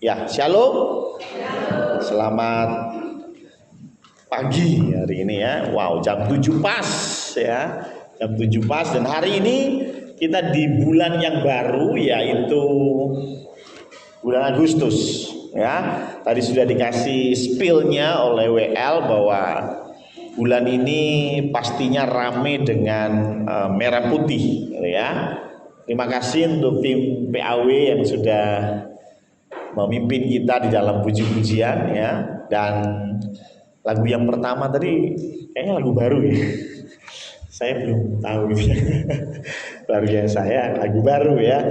Ya, shalom. Selamat pagi hari ini ya. Wow, jam 7 pas ya. Jam 7 pas dan hari ini kita di bulan yang baru yaitu bulan Agustus ya. Tadi sudah dikasih spill-nya oleh WL bahwa bulan ini pastinya rame dengan merah putih ya. Terima kasih untuk tim PAW yang sudah memimpin kita di dalam puji-pujian ya. Dan lagu yang pertama tadi kayaknya lagu baru ya. Saya belum tahu ya. Baru saya lagu baru ya.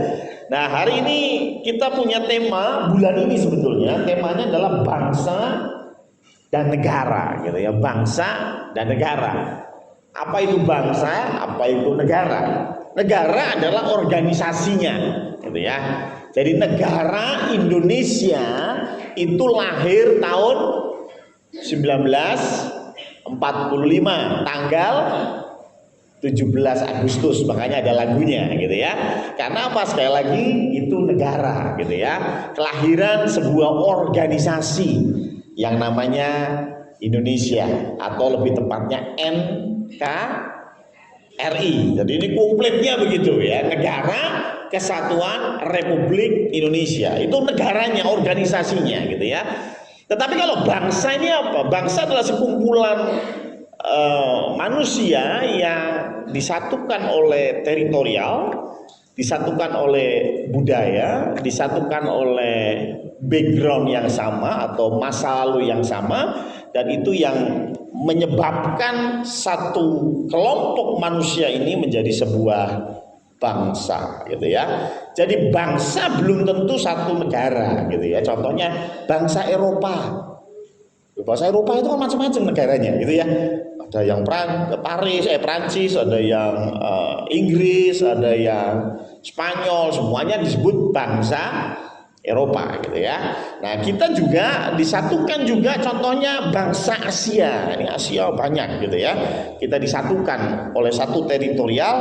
Nah, hari ini kita punya tema bulan ini sebetulnya temanya adalah bangsa dan negara gitu ya. Bangsa dan negara. Apa itu bangsa? Apa itu negara? Negara adalah organisasinya gitu ya. Jadi negara Indonesia itu lahir tahun 1945 tanggal 17 Agustus, makanya ada lagunya gitu ya. Karena apa? Sekali lagi itu negara gitu ya. Kelahiran sebuah organisasi yang namanya Indonesia atau lebih tepatnya NKRI. Jadi ini komplitnya begitu ya. Negara Kesatuan Republik Indonesia. Itu negaranya, organisasinya gitu ya. Tetapi kalau bangsa ini apa? Bangsa adalah sekumpulan manusia yang disatukan oleh teritorial, disatukan oleh budaya, disatukan oleh background yang sama atau masa lalu yang sama, dan itu yang menyebabkan satu kelompok manusia ini menjadi sebuah bangsa gitu ya. Jadi bangsa belum tentu satu negara gitu ya. Contohnya bangsa Eropa. Bangsa Eropa itu kan macam-macam negaranya gitu ya. Ada yang Prancis, ada yang Inggris, ada yang Spanyol, semuanya disebut bangsa Eropa gitu ya. Nah, kita juga disatukan juga contohnya bangsa Asia. Ini Asia banyak gitu ya. Kita disatukan oleh satu teritorial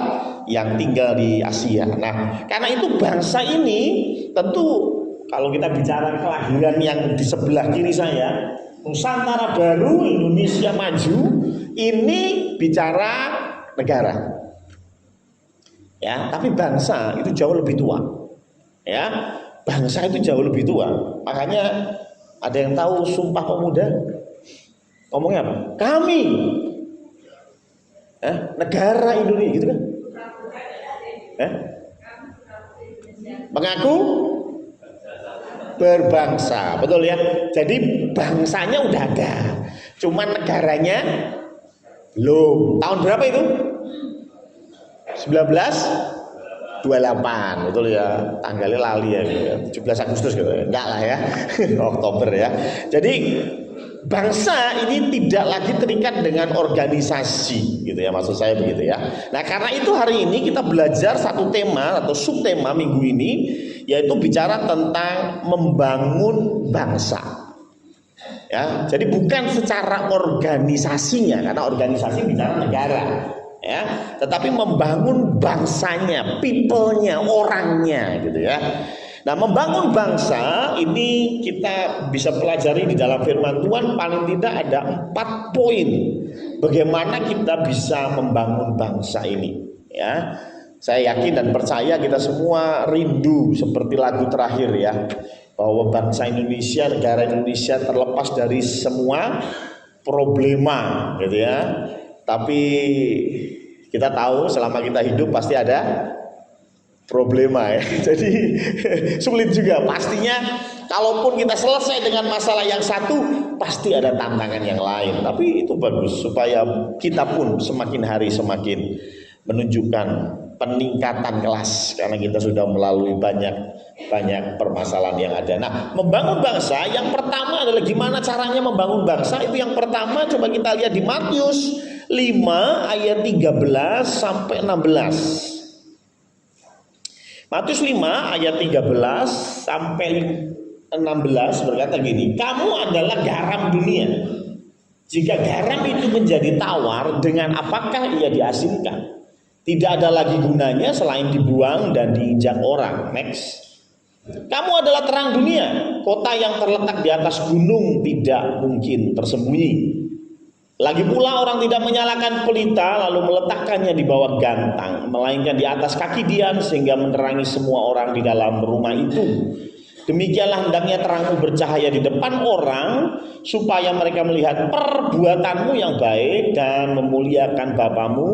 yang tinggal di Asia. Nah, karena itu bangsa ini tentu kalau kita bicara kelahiran yang di sebelah kiri saya, Nusantara Baru, Indonesia Maju, ini bicara negara. Ya, tapi bangsa itu jauh lebih tua. Ya. Bangsa itu jauh lebih tua. Makanya ada yang tahu Sumpah Pemuda? Ngomongnya apa? Kami negara Indonesia gitu kan? Mengaku berbangsa, betul ya. Jadi bangsanya udah ada, cuman negaranya belum. Tahun berapa itu? 1928, betul ya. Tanggalnya lali ya, 17 Agustus gitu. Enggak lah ya. Oktober ya. Jadi bangsa ini tidak lagi terikat dengan organisasi gitu ya, maksud saya begitu ya. Nah, karena itu hari ini kita belajar satu tema atau subtema minggu ini, yaitu bicara tentang membangun bangsa. Ya, jadi bukan secara organisasinya, karena organisasi bicara negara. Ya, tetapi membangun bangsanya, people-nya, orangnya gitu ya. Nah, membangun bangsa ini kita bisa pelajari di dalam firman Tuhan, paling tidak ada 4 poin bagaimana kita bisa membangun bangsa ini ya. Saya yakin dan percaya kita semua rindu seperti lagu terakhir ya, bahwa bangsa Indonesia, negara Indonesia terlepas dari semua problema gitu ya. Tapi kita tahu selama kita hidup pasti ada problema ya. Jadi sulit juga. Pastinya kalaupun kita selesai dengan masalah yang satu, pasti ada tantangan yang lain. Tapi itu bagus supaya kita pun semakin hari semakin menunjukkan peningkatan kelas, karena kita sudah melalui banyak permasalahan yang ada. Nah, membangun bangsa yang pertama adalah gimana caranya membangun bangsa. Itu yang pertama, coba kita lihat di Matius 5 ayat 13 sampai 16. Matius 5 ayat 13 sampai 16 berkata gini, kamu adalah garam dunia. Jika garam itu menjadi tawar, dengan apakah ia diasinkan? Tidak ada lagi gunanya selain dibuang dan diinjak orang. Next. Kamu adalah terang dunia. Kota yang terletak di atas gunung tidak mungkin tersembunyi. Lagi pula orang tidak menyalakan pelita lalu meletakkannya di bawah gantang, melainkan di atas kaki dian sehingga menerangi semua orang di dalam rumah itu. Demikianlah hendaknya terangmu bercahaya di depan orang, supaya mereka melihat perbuatanmu yang baik dan memuliakan Bapamu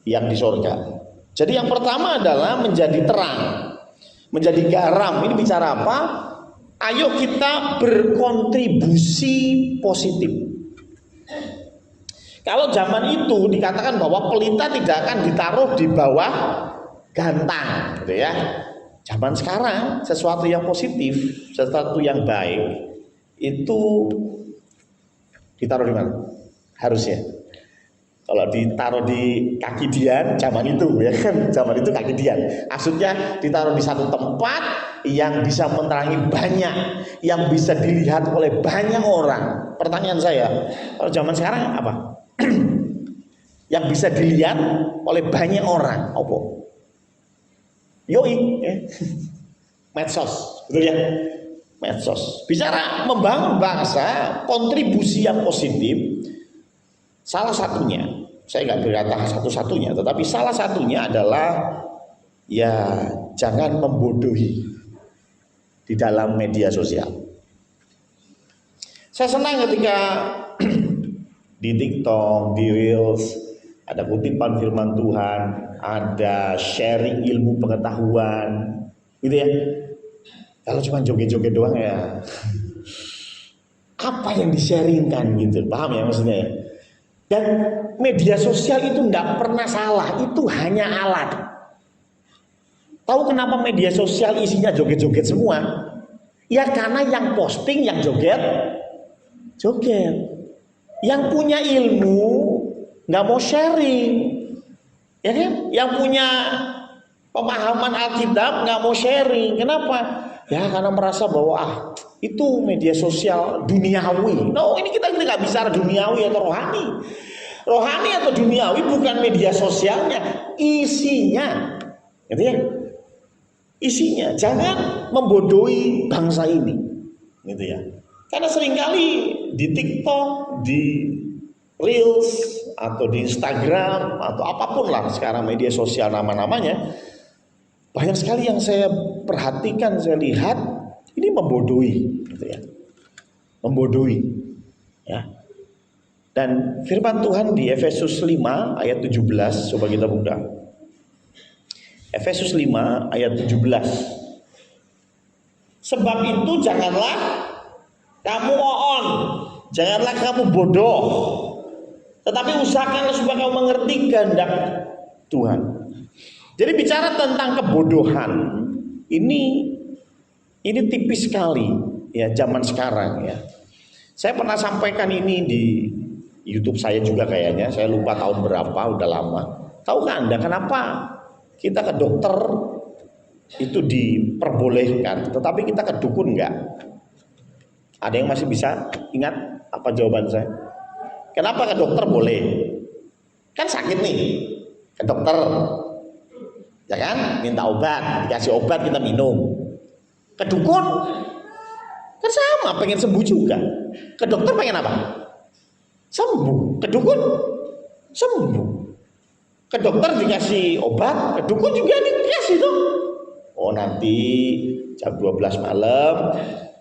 yang di sorga. Jadi yang pertama adalah menjadi terang, menjadi garam. Ini bicara apa? Ayo kita berkontribusi positif. Kalau zaman itu dikatakan bahwa pelita tidak akan ditaruh di bawah gantang, gitu ya. Zaman sekarang sesuatu yang positif, sesuatu yang baik itu ditaruh di mana? Harusnya. Kalau ditaruh di kaki dian, zaman itu ya kan, zaman itu kaki dian. Maksudnya ditaruh di satu tempat yang bisa menerangi banyak, yang bisa dilihat oleh banyak orang. Pertanyaan saya, kalau zaman sekarang apa? Yang bisa dilihat oleh banyak orang, apa? Yoi, medsos, betul ya? Medsos. Bicara membangun bangsa, kontribusi yang positif, salah satunya, saya nggak berkata satu-satunya, tetapi salah satunya adalah ya jangan membodohi di dalam media sosial. Saya senang ketika di TikTok, di Reels, ada kutipan firman Tuhan, ada sharing ilmu pengetahuan, gitu ya. Kalau cuma joget-joget doang ya, apa yang di-sharingkan gitu, paham ya maksudnya ya? Dan media sosial itu tidak pernah salah, itu hanya alat. Tahu kenapa media sosial isinya joget-joget semua? Ya karena yang posting yang joget. Yang punya ilmu nggak mau sharing, ya kan? Yang punya pemahaman Alkitab nggak mau sharing. Kenapa? Ya karena merasa bahwa itu media sosial duniawi. No, ini kita nggak bicara duniawi atau rohani. Rohani atau duniawi bukan media sosialnya, isinya, gitu ya? Isinya. Jangan membodohi bangsa ini, gitu ya. Karena seringkali di TikTok, di Reels, atau di Instagram, atau apapun lah sekarang media sosial nama-namanya, banyak sekali yang saya perhatikan, saya lihat, ini membodohi, gitu ya. Membodohi, ya. Dan firman Tuhan di Efesus 5 ayat 17, coba kita buka. Efesus 5 ayat 17. Sebab itu janganlah kamu on, janganlah kamu bodoh, tetapi usahakanlah supaya kamu mengerti kehendak Tuhan. Jadi bicara tentang kebodohan, ini tipis sekali ya zaman sekarang ya. Saya pernah sampaikan ini di YouTube saya juga kayaknya, saya lupa tahun berapa, udah lama. Tahukah Anda kenapa kita ke dokter itu diperbolehkan, tetapi kita ke dukun enggak? Ada yang masih bisa ingat apa jawaban saya? Kenapa ke dokter boleh? Kan sakit nih, ke dokter, ya kan? Minta obat, dikasih obat kita minum. Ke dukun, kan sama, pengen sembuh juga. Ke dokter pengen apa? Sembuh. Ke dukun, sembuh. Ke dokter dikasih obat, ke dukun juga dikasih tuh. Oh nanti jam 12 malam,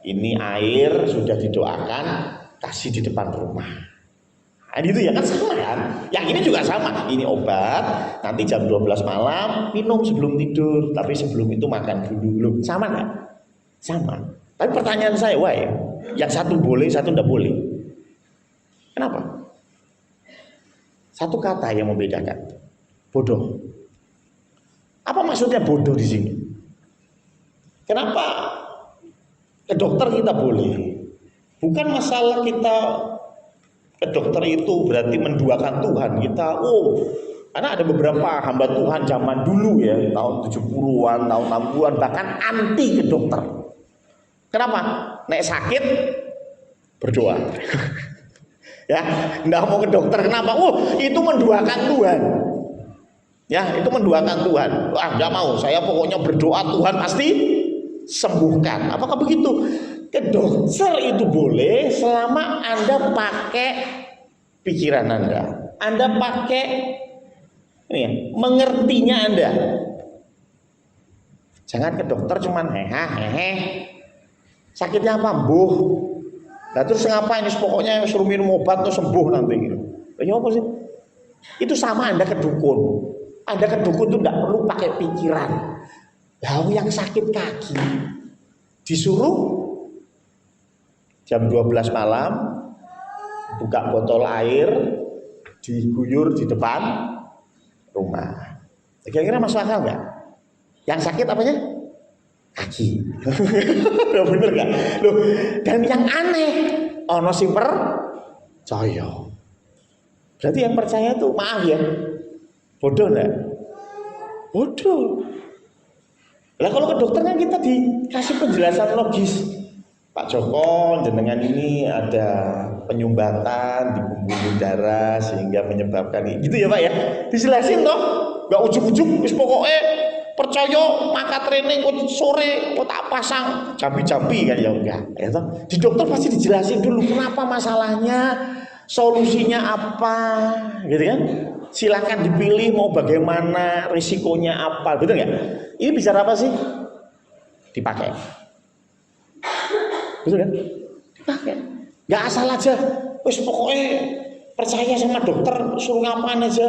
ini air sudah didoakan, kasih di depan rumah. Nah, itu ya kan sama kan? Yang ini juga sama. Ini obat, nanti jam 12 malam minum sebelum tidur, tapi sebelum itu makan dulu. Sama nggak? Sama. Tapi pertanyaan saya, wah, yang satu boleh, satu tidak boleh. Kenapa? Satu kata yang membedakan. Bodoh. Apa maksudnya bodoh di sini? Kenapa ke dokter kita boleh? Bukan masalah kita ke dokter itu berarti menduakan Tuhan. Kita, karena ada beberapa hamba Tuhan zaman dulu ya, tahun 70-an, tahun 60-an, bahkan anti ke dokter. Kenapa? Nek sakit, berdoa. Ya, nggak mau ke dokter. Kenapa? Itu menduakan Tuhan. Ya, itu menduakan Tuhan. Nggak mau. Saya pokoknya berdoa Tuhan pasti sembuhkan. Apakah begitu? Ke dokter itu boleh selama Anda pakai pikiran Anda pakai ini ya, mengertinya Anda. Jangan ke dokter cuman hehe. Sakitnya apa? Mbuh. Nah terus ngapain? Pokoknya suruh minum obat tuh sembuh nanti gitu. Ya apa sih? Itu sama Anda ke dukun. Anda ke dukun tuh enggak perlu pakai pikiran. Lah yang sakit kaki disuruh jam 12 malam buka botol air diguyur di depan rumah. Kira-kira masuk akal nggak? Yang sakit apanya? Kaki. Loh, bener nggak? Loh, dan yang aneh, ono sing percaya. Berarti yang percaya tuh maaf ya, bodoh nggak? Bodoh. Lah kalau ke dokter kan kita dikasih penjelasan logis. Pak Joko, jenengan ini ada penyumbatan di pembuluh darah sehingga menyebabkan ini. Gitu ya Pak ya? Dijelasin toh? Gak ujuk-ujuk, wis pokoknya percaya maka training sore kok tak pasang jambi-jambi kan ya enggak. Ya toh? Di dokter pasti dijelasin dulu kenapa masalahnya, solusinya apa, gitu kan? Silakan dipilih mau bagaimana, risikonya apa, betul nggak? Ini bicara apa sih? Dipakai. Betul kan? Dipakai. Gak asal aja. Wis pokoknya percaya sama dokter, suruh ngapain aja.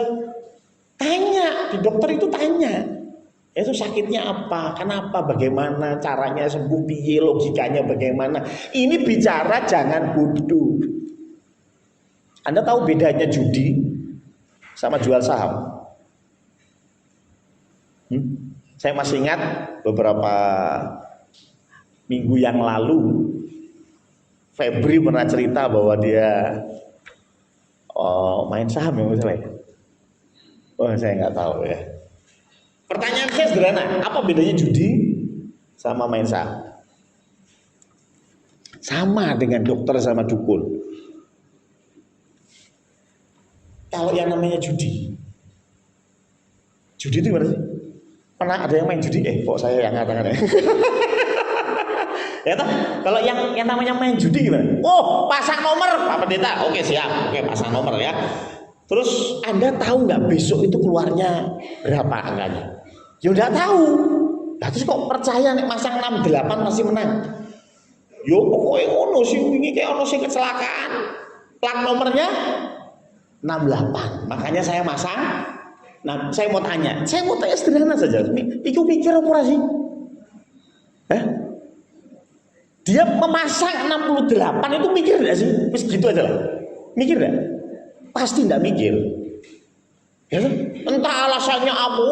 Tanya, di dokter itu tanya. Itu sakitnya apa? Kenapa? Bagaimana caranya sembuh? Piye logikanya bagaimana? Ini bicara jangan bodoh. Anda tahu bedanya judi sama jual saham? Saya masih ingat beberapa minggu yang lalu Febri pernah cerita bahwa dia main saham ya misalnya. Oh saya nggak tahu ya. Pertanyaan saya sederhana, apa bedanya judi sama main saham? Sama dengan dokter sama dukun. Kalau yang namanya judi itu gimana sih? Pernah ada yang main judi? Kok saya yang katakan ya? Ya toh, kalau yang namanya main judi gimana? Oh, pasang nomor Pak Pendeta. Oke, siap. Oke, pasang nomor ya. Terus Anda tahu nggak besok itu keluarnya berapa angkanya? Ya udah tahu. Nah, terus kok percaya nih masang 68 masih menang? Yo pokoknya ono sih wingi kayak ono sing kecelakaan. Plat nomornya 68. Makanya saya masang. Nah, saya mau tanya sederhana saja. Iku mikir apa sih? Dia memasang 68 itu mikir enggak sih? Wis gitu aja lah. Mikir enggak? Pasti enggak mikir. Ya, entah alasannya apa.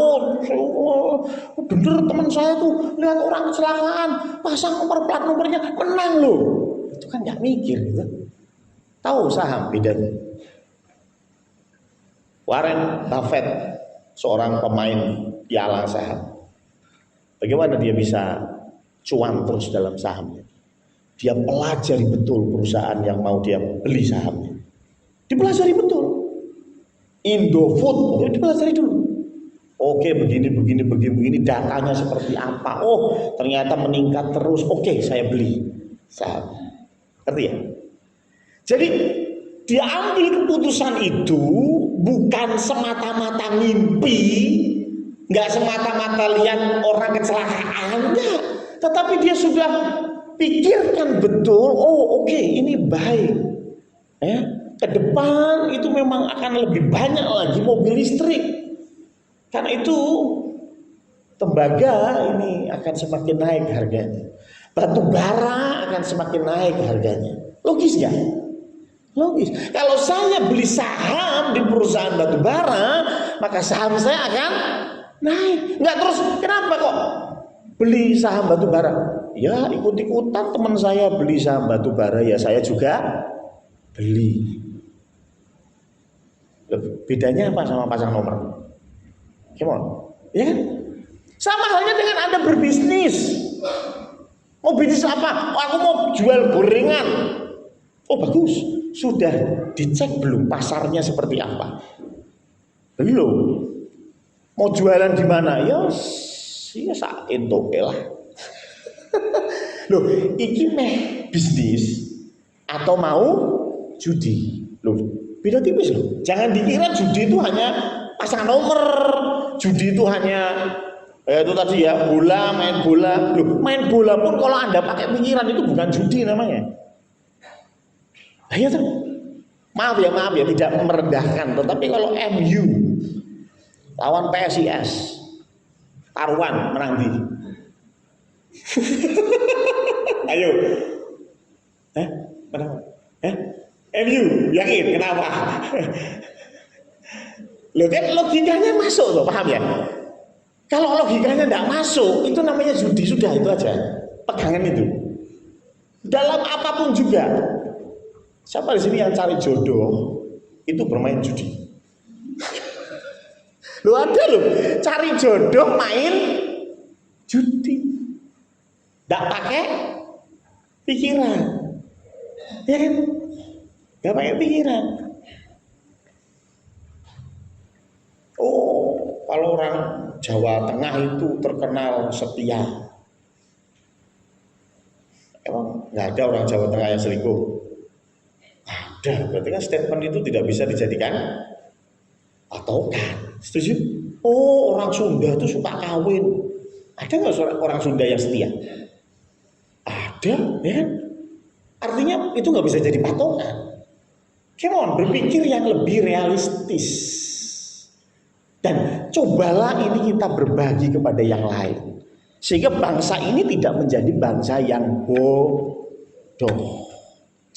Bener teman saya tuh lihat orang kecelakaan, pasang nomor plat nomornya menang loh. Itu kan enggak mikir gitu. Tahu saham bedanya? Warren Buffett, seorang pemain piala saham. Bagaimana dia bisa cuan terus dalam sahamnya? Dia pelajari betul perusahaan yang mau dia beli sahamnya. Dipelajari betul. Indofood, pokoknya dipelajari dulu. Oke, begini, datanya seperti apa? Oh, ternyata meningkat terus. Oke, saya beli saham. Ngerti ya? Jadi dia ambil keputusan itu bukan semata-mata ngimpi, nggak semata-mata lihat orang kecelakaan, enggak. Tetapi dia sudah pikirkan betul, oh oke, ini baik. Ke depan itu memang akan lebih banyak lagi mobil listrik. Karena itu tembaga ini akan semakin naik harganya. Batu bara akan semakin naik harganya. Logis gak? Logis. Kalau saya beli saham di perusahaan batu bara, maka saham saya akan naik. Enggak terus, kenapa kok beli saham batu bara? Ya ikut-ikutan teman saya beli saham batu bara, ya saya juga beli. Bedanya apa sama pasang nomor? Gimana? Ya kan? Sama halnya dengan Anda berbisnis. Mau bisnis apa? Oh, aku mau jual gorengan. Oh bagus. Sudah dicek belum pasarnya seperti apa? Belum. Mau jualan di mana? Ya saat itu lah. Loh, iki meh bisnis atau mau judi. Loh, beda tipis loh. Jangan dikira judi itu hanya pasang nomor, judi itu hanya itu tadi ya, bola, main bola. Loh, main bola pun kalau Anda pakai pikiran itu bukan judi namanya. Nah, ya tuh. Maaf ya, tidak merendahkan, tetapi kalau MU lawan PSIS taruhan menang di. Ayo. Kenapa? MU yakin kenapa? Loh kan logikanya masuk tuh, paham ya? Kalau logikanya tidak masuk, itu namanya judi, sudah itu aja. Pegangan itu. Dalam apapun juga. Siapa di sini yang cari jodoh itu bermain judi? Lu ada loh, cari jodoh main judi. Tidak pakai pikiran. Ya kan? Tidak pakai pikiran. Oh, kalau orang Jawa Tengah itu terkenal setia. Emang nggak ada orang Jawa Tengah yang selingkuh? Ada, berarti kan statement itu tidak bisa dijadikan patokan. Setuju? Oh, orang Sunda itu suka kawin. Ada nggak orang Sunda yang setia? Ada, ya. Artinya itu nggak bisa jadi patokan. Come on, berpikir yang lebih realistis. Dan cobalah ini kita berbagi kepada yang lain. Sehingga bangsa ini tidak menjadi bangsa yang bodoh.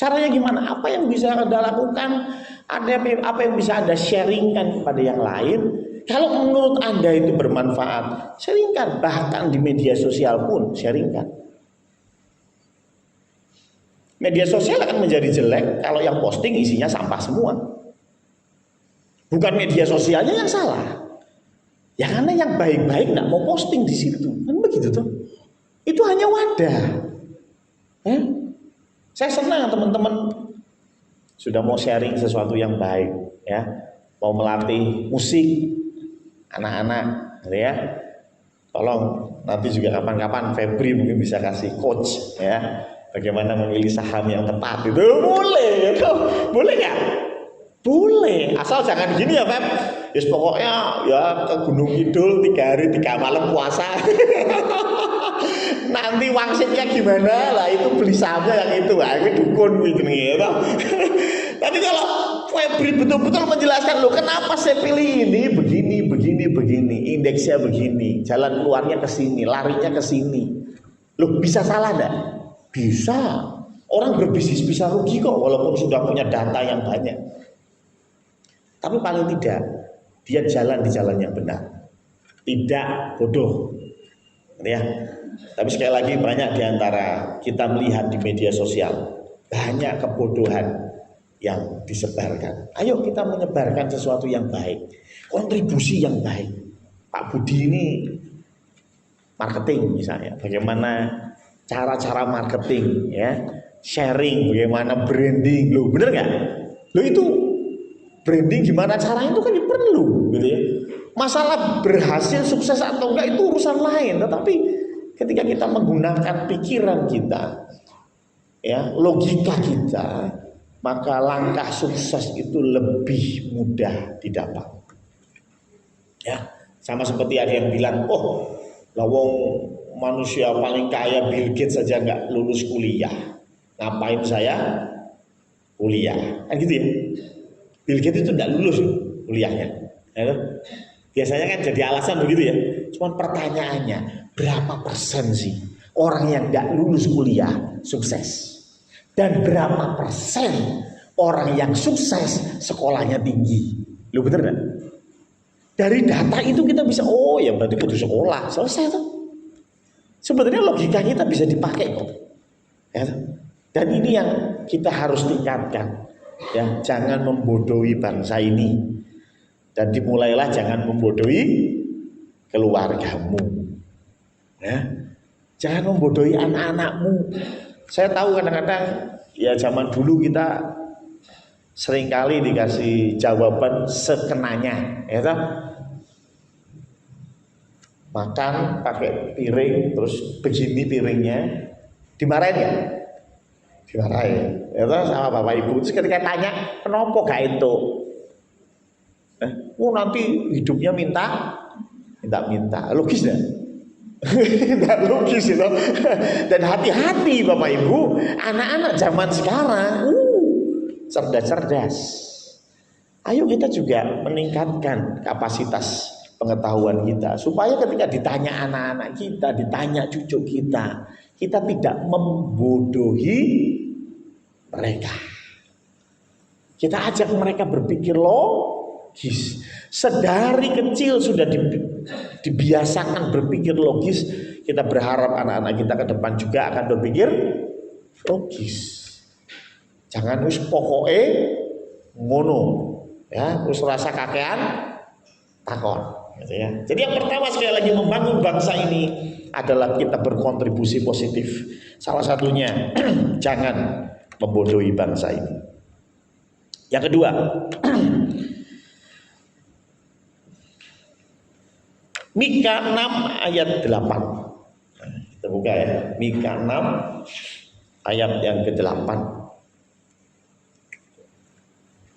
Caranya gimana? Apa yang bisa Anda lakukan? Apa yang bisa Anda sharingkan kepada yang lain? Kalau menurut Anda itu bermanfaat, sharingkan. Bahkan di media sosial pun sharingkan. Media sosial akan menjadi jelek kalau yang posting isinya sampah semua. Bukan media sosialnya yang salah. Ya karena yang baik-baik nggak mau posting di situ. Kan begitu tuh. Itu hanya wadah. Saya senang teman-teman sudah mau sharing sesuatu yang baik, ya. Mau melatih musik anak-anak, gitu ya. Tolong nanti juga kapan-kapan Febri mungkin bisa kasih coach, ya. Bagaimana memilih saham yang tepat itu boleh, gitu. Boleh nggak? Boleh, asal jangan gini ya Feb. Yes, pokoknya ya ke Gunung Kidul 3 hari 3 malam puasa. Nanti wangsitnya gimana lah, itu beli sahamnya yang itu, itu dukun gitu nih. Tapi kalau Febri betul-betul menjelaskan loh kenapa saya pilih ini, begini, indeksnya begini, jalan keluarnya ke sini, larinya ke sini. Loh bisa salah enggak? Bisa. Orang berbisnis bisa rugi kok walaupun sudah punya data yang banyak. Tapi paling tidak dia jalan di jalan yang benar, tidak bodoh, ya. Tapi sekali lagi banyak diantara kita melihat di media sosial banyak kebodohan yang disebarkan. Ayo kita menyebarkan sesuatu yang baik, kontribusi yang baik. Pak Budi ini marketing misalnya, bagaimana cara-cara marketing, ya, sharing, bagaimana branding, lo bener nggak? Lo itu branding gimana caranya itu kan perlu, gitu ya. Masalah berhasil, sukses atau enggak itu urusan lain, tetapi ketika kita menggunakan pikiran kita, ya, logika kita, maka langkah sukses itu lebih mudah didapat. Ya, sama seperti ada yang bilang, oh, lawong manusia paling kaya Bill Gates saja nggak lulus kuliah, ngapain saya kuliah? Kan gitu ya. Bill Gates itu tidak lulus kuliahnya, ya. Biasanya kan jadi alasan begitu ya. Cuman pertanyaannya, berapa persen sih orang yang tidak lulus kuliah sukses? Dan berapa persen orang yang sukses sekolahnya tinggi? Lu bener kan? Dari data itu kita bisa, oh ya berarti kudu sekolah, selesai tuh. Sebenarnya logika kita bisa dipakai kok, ya. Dan ini yang kita harus tingkatkan. Ya, jangan membodohi bangsa ini, dan dimulailah jangan membodohi keluargamu, ya. Jangan membodohi anak-anakmu. Saya tahu kadang-kadang ya zaman dulu kita seringkali dikasih jawaban sekenanya, ya kan? Makan pakai piring terus begini piringnya, Dimarahin ya? Dimarahin. Ya toh, sama bapak ibu. Terus ketika tanya, kenapa gak itu? Nanti hidupnya minta. Logis gak? Nggak logis itu. Dan hati-hati bapak ibu, anak-anak zaman sekarang cerdas-cerdas. Ayo kita juga meningkatkan kapasitas pengetahuan kita supaya ketika ditanya anak-anak kita, ditanya cucu kita, kita tidak membodohi mereka. Kita ajak mereka berpikir logis. Sedari kecil sudah dibiasakan berpikir logis. Kita berharap anak-anak kita ke depan juga akan berpikir logis. Jangan wis pokoke ngono, ya, wis rasa kakean takon, gitu ya. Jadi yang pertama sekali lagi membangun bangsa ini adalah kita berkontribusi positif. Salah satunya jangan membodohi bangsa ini. Yang kedua, Mika 6 ayat 8. Kita buka ya, Mika 6 ayat yang ke-8.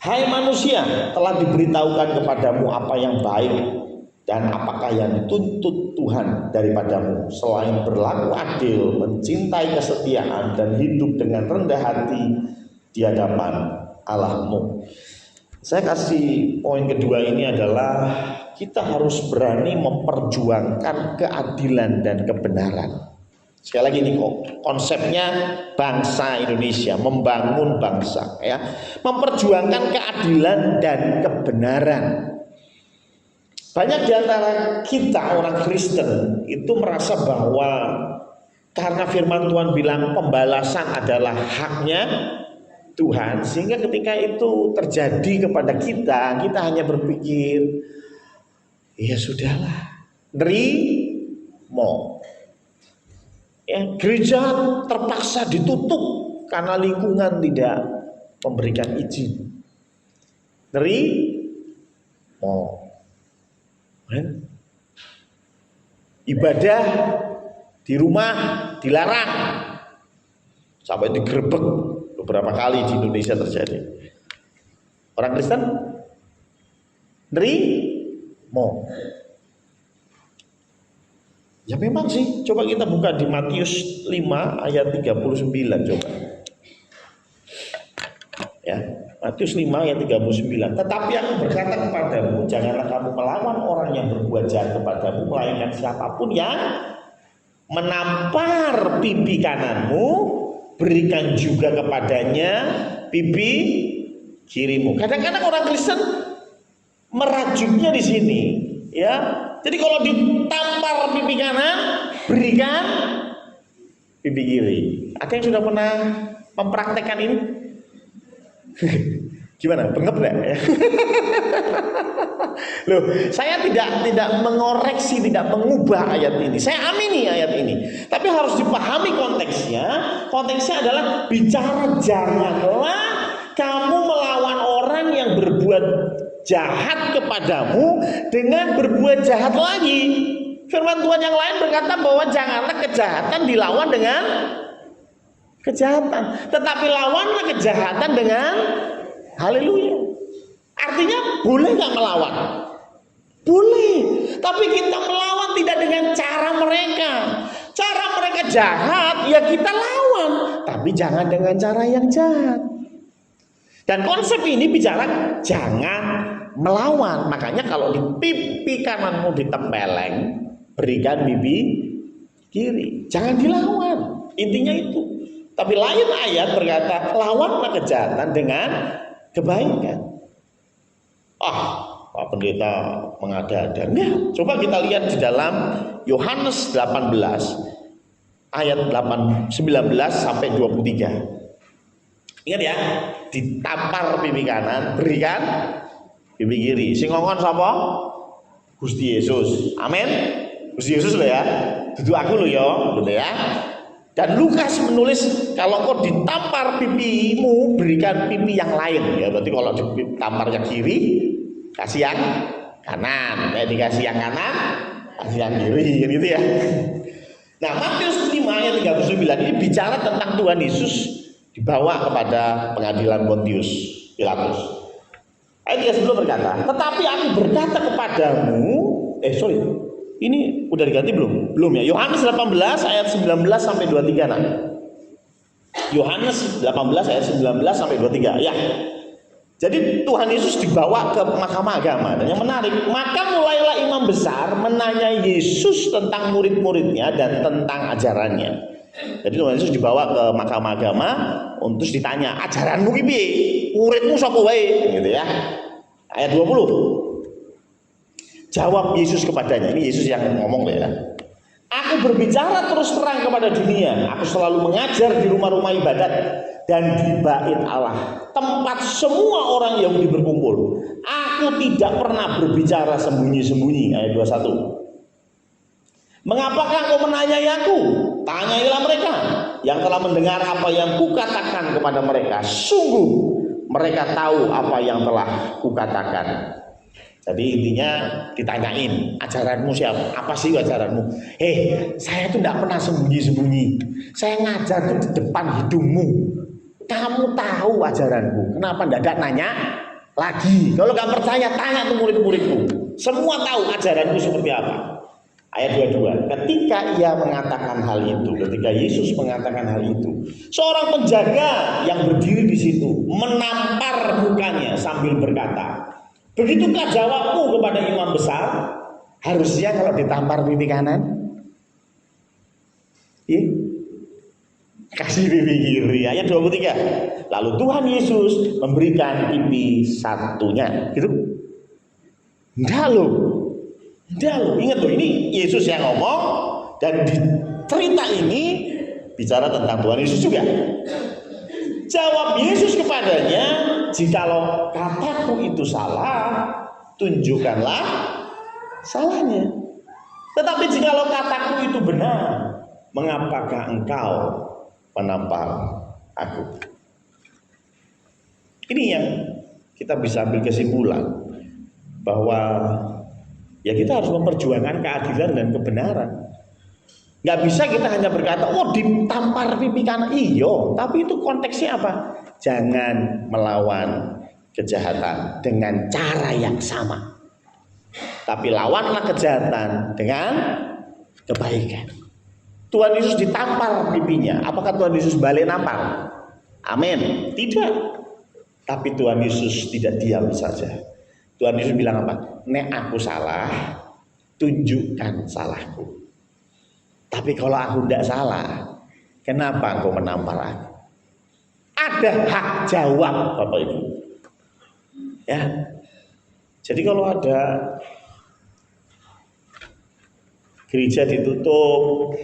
Hai manusia, telah diberitahukan kepadamu apa yang baik dan apakah yang dituntut Tuhan daripadamu, selain berlaku adil, mencintai kesetiaan, dan hidup dengan rendah hati di hadapan Allahmu. Saya kasih poin kedua ini adalah kita harus berani memperjuangkan keadilan dan kebenaran. Sekali lagi ini konsepnya bangsa Indonesia, membangun bangsa, ya, memperjuangkan keadilan dan kebenaran. Banyak di antara kita orang Kristen itu merasa bahwa karena firman Tuhan bilang pembalasan adalah haknya Tuhan, sehingga ketika itu terjadi kepada kita hanya berpikir, ya sudahlah, nerimo. Ya, gereja terpaksa ditutup karena lingkungan tidak memberikan izin. Nerimo. Ibadah di rumah dilarang, sampai digerebek beberapa kali di Indonesia terjadi. Orang Kristen nerimo. Ya memang sih, coba kita buka di Matius 5 ayat 39 coba. Ya, Matius 5 ayat 39. Tetapi aku berkata kepadamu, janganlah kamu melawan orang yang berbuat jahat kepadamu, melainkan siapapun yang menampar pipi kananmu, berikan juga kepadanya pipi kirimu. Kadang-kadang orang Kristen merajutnya di sini, ya. Jadi kalau ditampar pipi kanan, berikan pipi kiri. Ada yang sudah pernah mempraktekkan ini? Gimana? Bengep nggak? Loh, saya tidak mengoreksi, tidak mengubah ayat ini. Saya amini ayat ini. Tapi harus dipahami konteksnya. Konteksnya adalah bicara janganlah kamu melawan orang yang berbuat jahat kepadamu dengan berbuat jahat lagi. Firman Tuhan yang lain berkata bahwa janganlah kejahatan dilawan dengan kejahatan, tetapi lawanlah kejahatan dengan haleluya. Artinya boleh nggak melawan? Boleh, tapi kita melawan tidak dengan cara mereka. Cara mereka jahat, ya kita lawan, tapi jangan dengan cara yang jahat. Dan konsep ini bicara jangan melawan. Makanya kalau di pipi kananmu ditempeleng, berikan pipi kiri. Jangan dilawan. Intinya itu. Tapi lain ayat berkata, lawanlah kejahatan dengan kebaikan. Pak Pendeta mengada-ada. Enggak. Coba kita lihat di dalam Yohanes 18 ayat 19 sampai 23. Ingat ya, ditampar pipi kanan, berikan pipi kiri. Sing ngongkon sapa? Gusti Yesus. Amin. Gusti Yesus loh ya. Dudu aku loh ya. Dan Lukas menulis kalau kau ditampar pipimu, berikan pipi yang lain. Ya berarti kalau ditampar yang kiri, kasih yang kanan. Dikasih yang kanan, kasih yang kiri gitu ya. Nah, Matius 5 ayat 39 ini bicara tentang Tuhan Yesus dibawa kepada pengadilan Pontius Pilatus. Ayat 30 berkata, tetapi aku berkata kepadamu, ini udah diganti belum? Belum ya. Yohanes 18 ayat 19 sampai 23 nah. Yohanes 18 ayat 19 sampai 23 ya. Jadi Tuhan Yesus dibawa ke mahkamah agama. Dan yang menarik, maka mulailah imam besar menanyai Yesus tentang murid-muridnya dan tentang ajarannya. Jadi Tuhan Yesus dibawa ke mahkamah agama untuk ditanya, ajaranmu ki piye? Muridmu sapa wae? Gitu ya. Ayat 20. Jawab Yesus kepadanya. Ini Yesus yang ngomong ya. Aku berbicara terus terang kepada dunia. Aku selalu mengajar di rumah-rumah ibadat dan di bait Allah, tempat semua orang Yahudi berkumpul. Aku tidak pernah berbicara sembunyi-sembunyi. Ayat 21. Mengapakah kau menanyai aku? Tanyailah mereka yang telah mendengar apa yang kukatakan kepada mereka. Sungguh mereka tahu apa yang telah kukatakan. Jadi intinya ditanyain, ajaranmu siapa? Apa sih ajaranmu? Saya tuh tidak pernah sembunyi-sembunyi. Saya ngajar di depan hidungmu. Kamu tahu ajaranku. Kenapa tidak nanya lagi? Kalau nggak percaya, tanya ke murid-muridku. Semua tahu ajaranku seperti apa. Ayat 22. Ketika ia mengatakan hal itu, ketika Yesus mengatakan hal itu, seorang penjaga yang berdiri di situ menampar mukanya sambil berkata, begitukah jawabmu kepada imam besar? Harusnya kalau ditampar pipi kanan, kasih pipi kiri. Ayat 23. Lalu Tuhan Yesus memberikan pipi satunya. Gitu. Enggak loh. Ingat loh, ini Yesus yang ngomong. Dan di cerita ini bicara tentang Tuhan Yesus juga. Jawab Yesus kepadanya, jikalau kataku itu salah, tunjukkanlah salahnya. Tetapi jikalau kataku itu benar, mengapakah engkau menampar aku? Ini yang kita bisa ambil kesimpulan bahwa ya kita harus memperjuangkan keadilan dan kebenaran. Nggak bisa kita hanya berkata, oh ditampar pipi kanan. Iya, tapi itu konteksnya apa? Jangan melawan kejahatan dengan cara yang sama. Tapi lawanlah kejahatan dengan kebaikan. Tuhan Yesus ditampar pipinya. Apakah Tuhan Yesus balik nampar? Amin. Tidak. Tapi Tuhan Yesus tidak diam saja. Tuhan Yesus bilang apa? Nek aku salah, tunjukkan salahku. Tapi kalau aku tidak salah, kenapa engkau menampar aku? Ada hak jawab Bapak Ibu. Ya. Jadi kalau ada gereja ditutup,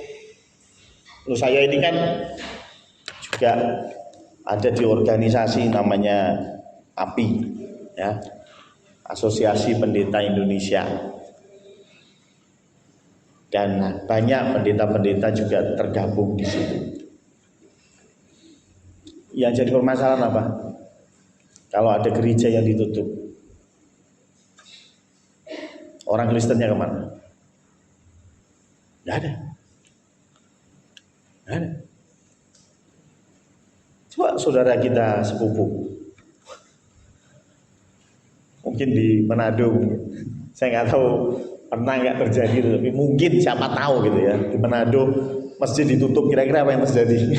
lalu saya ini kan juga ada di organisasi namanya API, ya, Asosiasi Pendeta Indonesia. Dan banyak pendeta-pendeta juga tergabung di situ. Yang jadi permasalahan apa? Kalau ada gereja yang ditutup, orang Kristennya kemana? Nggak ada. Coba saudara kita sepupu, mungkin di Manado, saya nggak tahu pernah nggak terjadi itu, tapi mungkin siapa tahu gitu ya, di Manado masjid ditutup, kira-kira apa yang terjadi?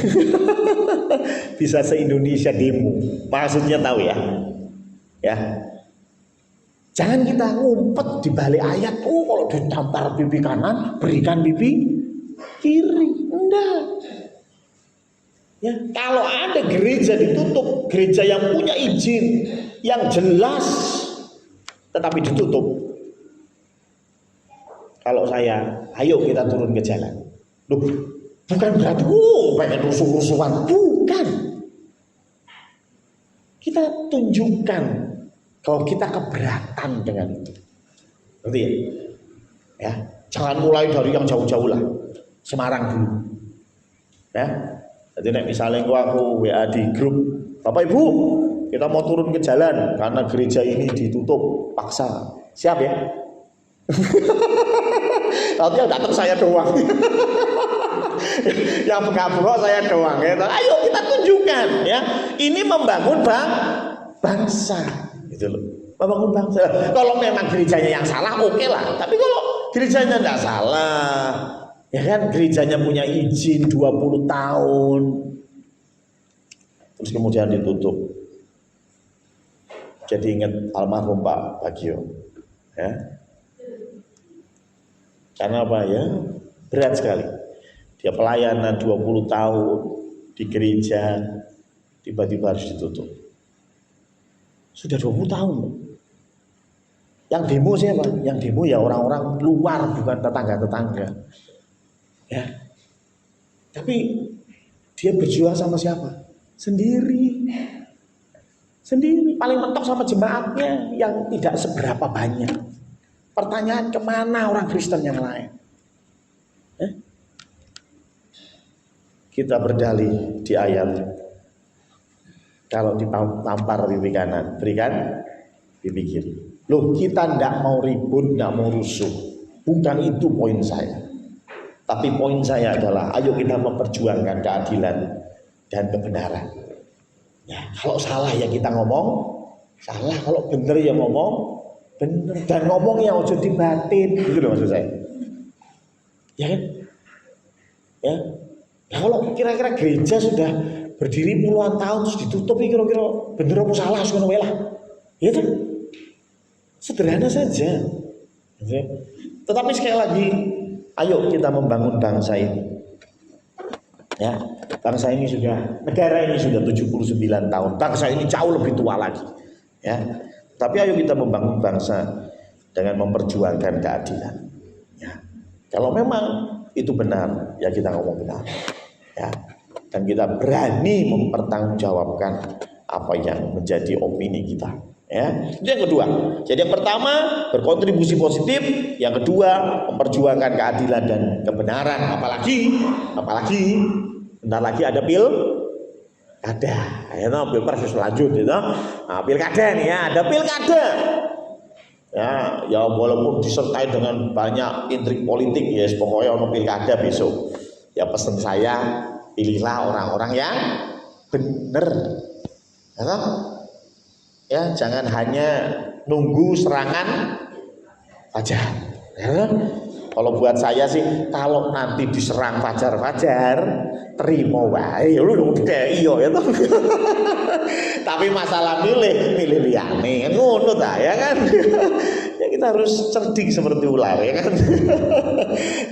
Bisa se-Indonesia demo, maksudnya tahu ya, jangan kita ngumpet di balik ayat, oh kalau ditampar pipi kanan berikan pipi kiri, enggak. Ya, kalau ada gereja ditutup, gereja yang punya izin yang jelas tetapi ditutup, kalau saya, ayo kita turun ke jalan. Loh, bukan berarti banyak rusuh-rusuhan, bukan. Kita tunjukkan kalau kita keberatan dengan itu. Ngerti ya? Ya, jangan mulai dari yang jauh-jauh lah. Semarang dulu. Ya. Jadi misalnya aku WA di grup, Bapak Ibu, kita mau turun ke jalan karena gereja ini ditutup paksa. Siap ya? Nanti yang datang saya doang. Yang bengak-bengok saya doang ya. Ayo kita tunjukkan ya. Ini membangun bangsa gitu loh. Membangun bangsa. Kalau memang gerejanya yang salah oke lah. Tapi kalau gerejanya tidak salah, ya kan gerejanya punya izin 20 tahun. Terus kemudian ditutup. Jadi ingat almarhum Pak Bagio. Ya. Karena apa ya? Berat sekali. Dia pelayanan 20 tahun di gereja, tiba-tiba harus ditutup. Sudah 20 tahun. Yang demo siapa? Yang demo ya orang-orang luar, bukan tetangga-tetangga. Ya. Tapi dia berjuang sama siapa? Sendiri. Sendiri. Paling mentok sama jemaatnya yang tidak seberapa banyak. Pertanyaan, kemana orang Kristen yang lain? Kita berdalih di ayat. Kalau ditampar pipi kanan, berikan pipi kiri. Loh, kita tidak mau ribut, tidak mau rusuh. Bukan itu poin saya. Tapi poin saya adalah, ayo kita memperjuangkan keadilan dan kebenaran. Ya, kalau salah ya kita ngomong salah, kalau benar ya ngomong benar, dan ngomongnya ojo dibatin, gitu loh maksud saya. Ya kan? Ya. Nah, kalau kira-kira gereja sudah berdiri puluhan tahun terus ditutup, kira-kira bener apa salah sekono lah. Ya kan? Sederhana saja. Ya. Tetapi sekali lagi, ayo kita membangun bangsa ini. Ya, bangsa ini sudah, negara ini sudah 79 tahun. Bangsa ini jauh lebih tua lagi. Ya. Tapi ayo kita membangun bangsa dengan memperjuangkan keadilan. Ya. Kalau memang itu benar, ya kita ngomong benar. Ya. Dan kita berani mempertanggungjawabkan apa yang menjadi opini kita. Ya. Itu yang kedua. Jadi yang pertama berkontribusi positif, yang kedua memperjuangkan keadilan dan kebenaran. Apalagi bentar lagi ada pilkada, ya, pilpres lanjut, gitu. Nah, pilkada nih ya, ada pilkada. Ya walaupun disertai dengan banyak intrik politik, ya pokoknya ono pilkada besok. Ya pesan saya, pilihlah orang-orang yang benar. Ya, jangan hanya nunggu serangan fajar. Ya. Kalau buat saya sih, kalau nanti diserang fajar-fajar, terima wae, lu kayak iyo ya toh. Tapi masalah milih liyane, ngono ta ya kan. Ya kita harus cerdik seperti ular ya kan.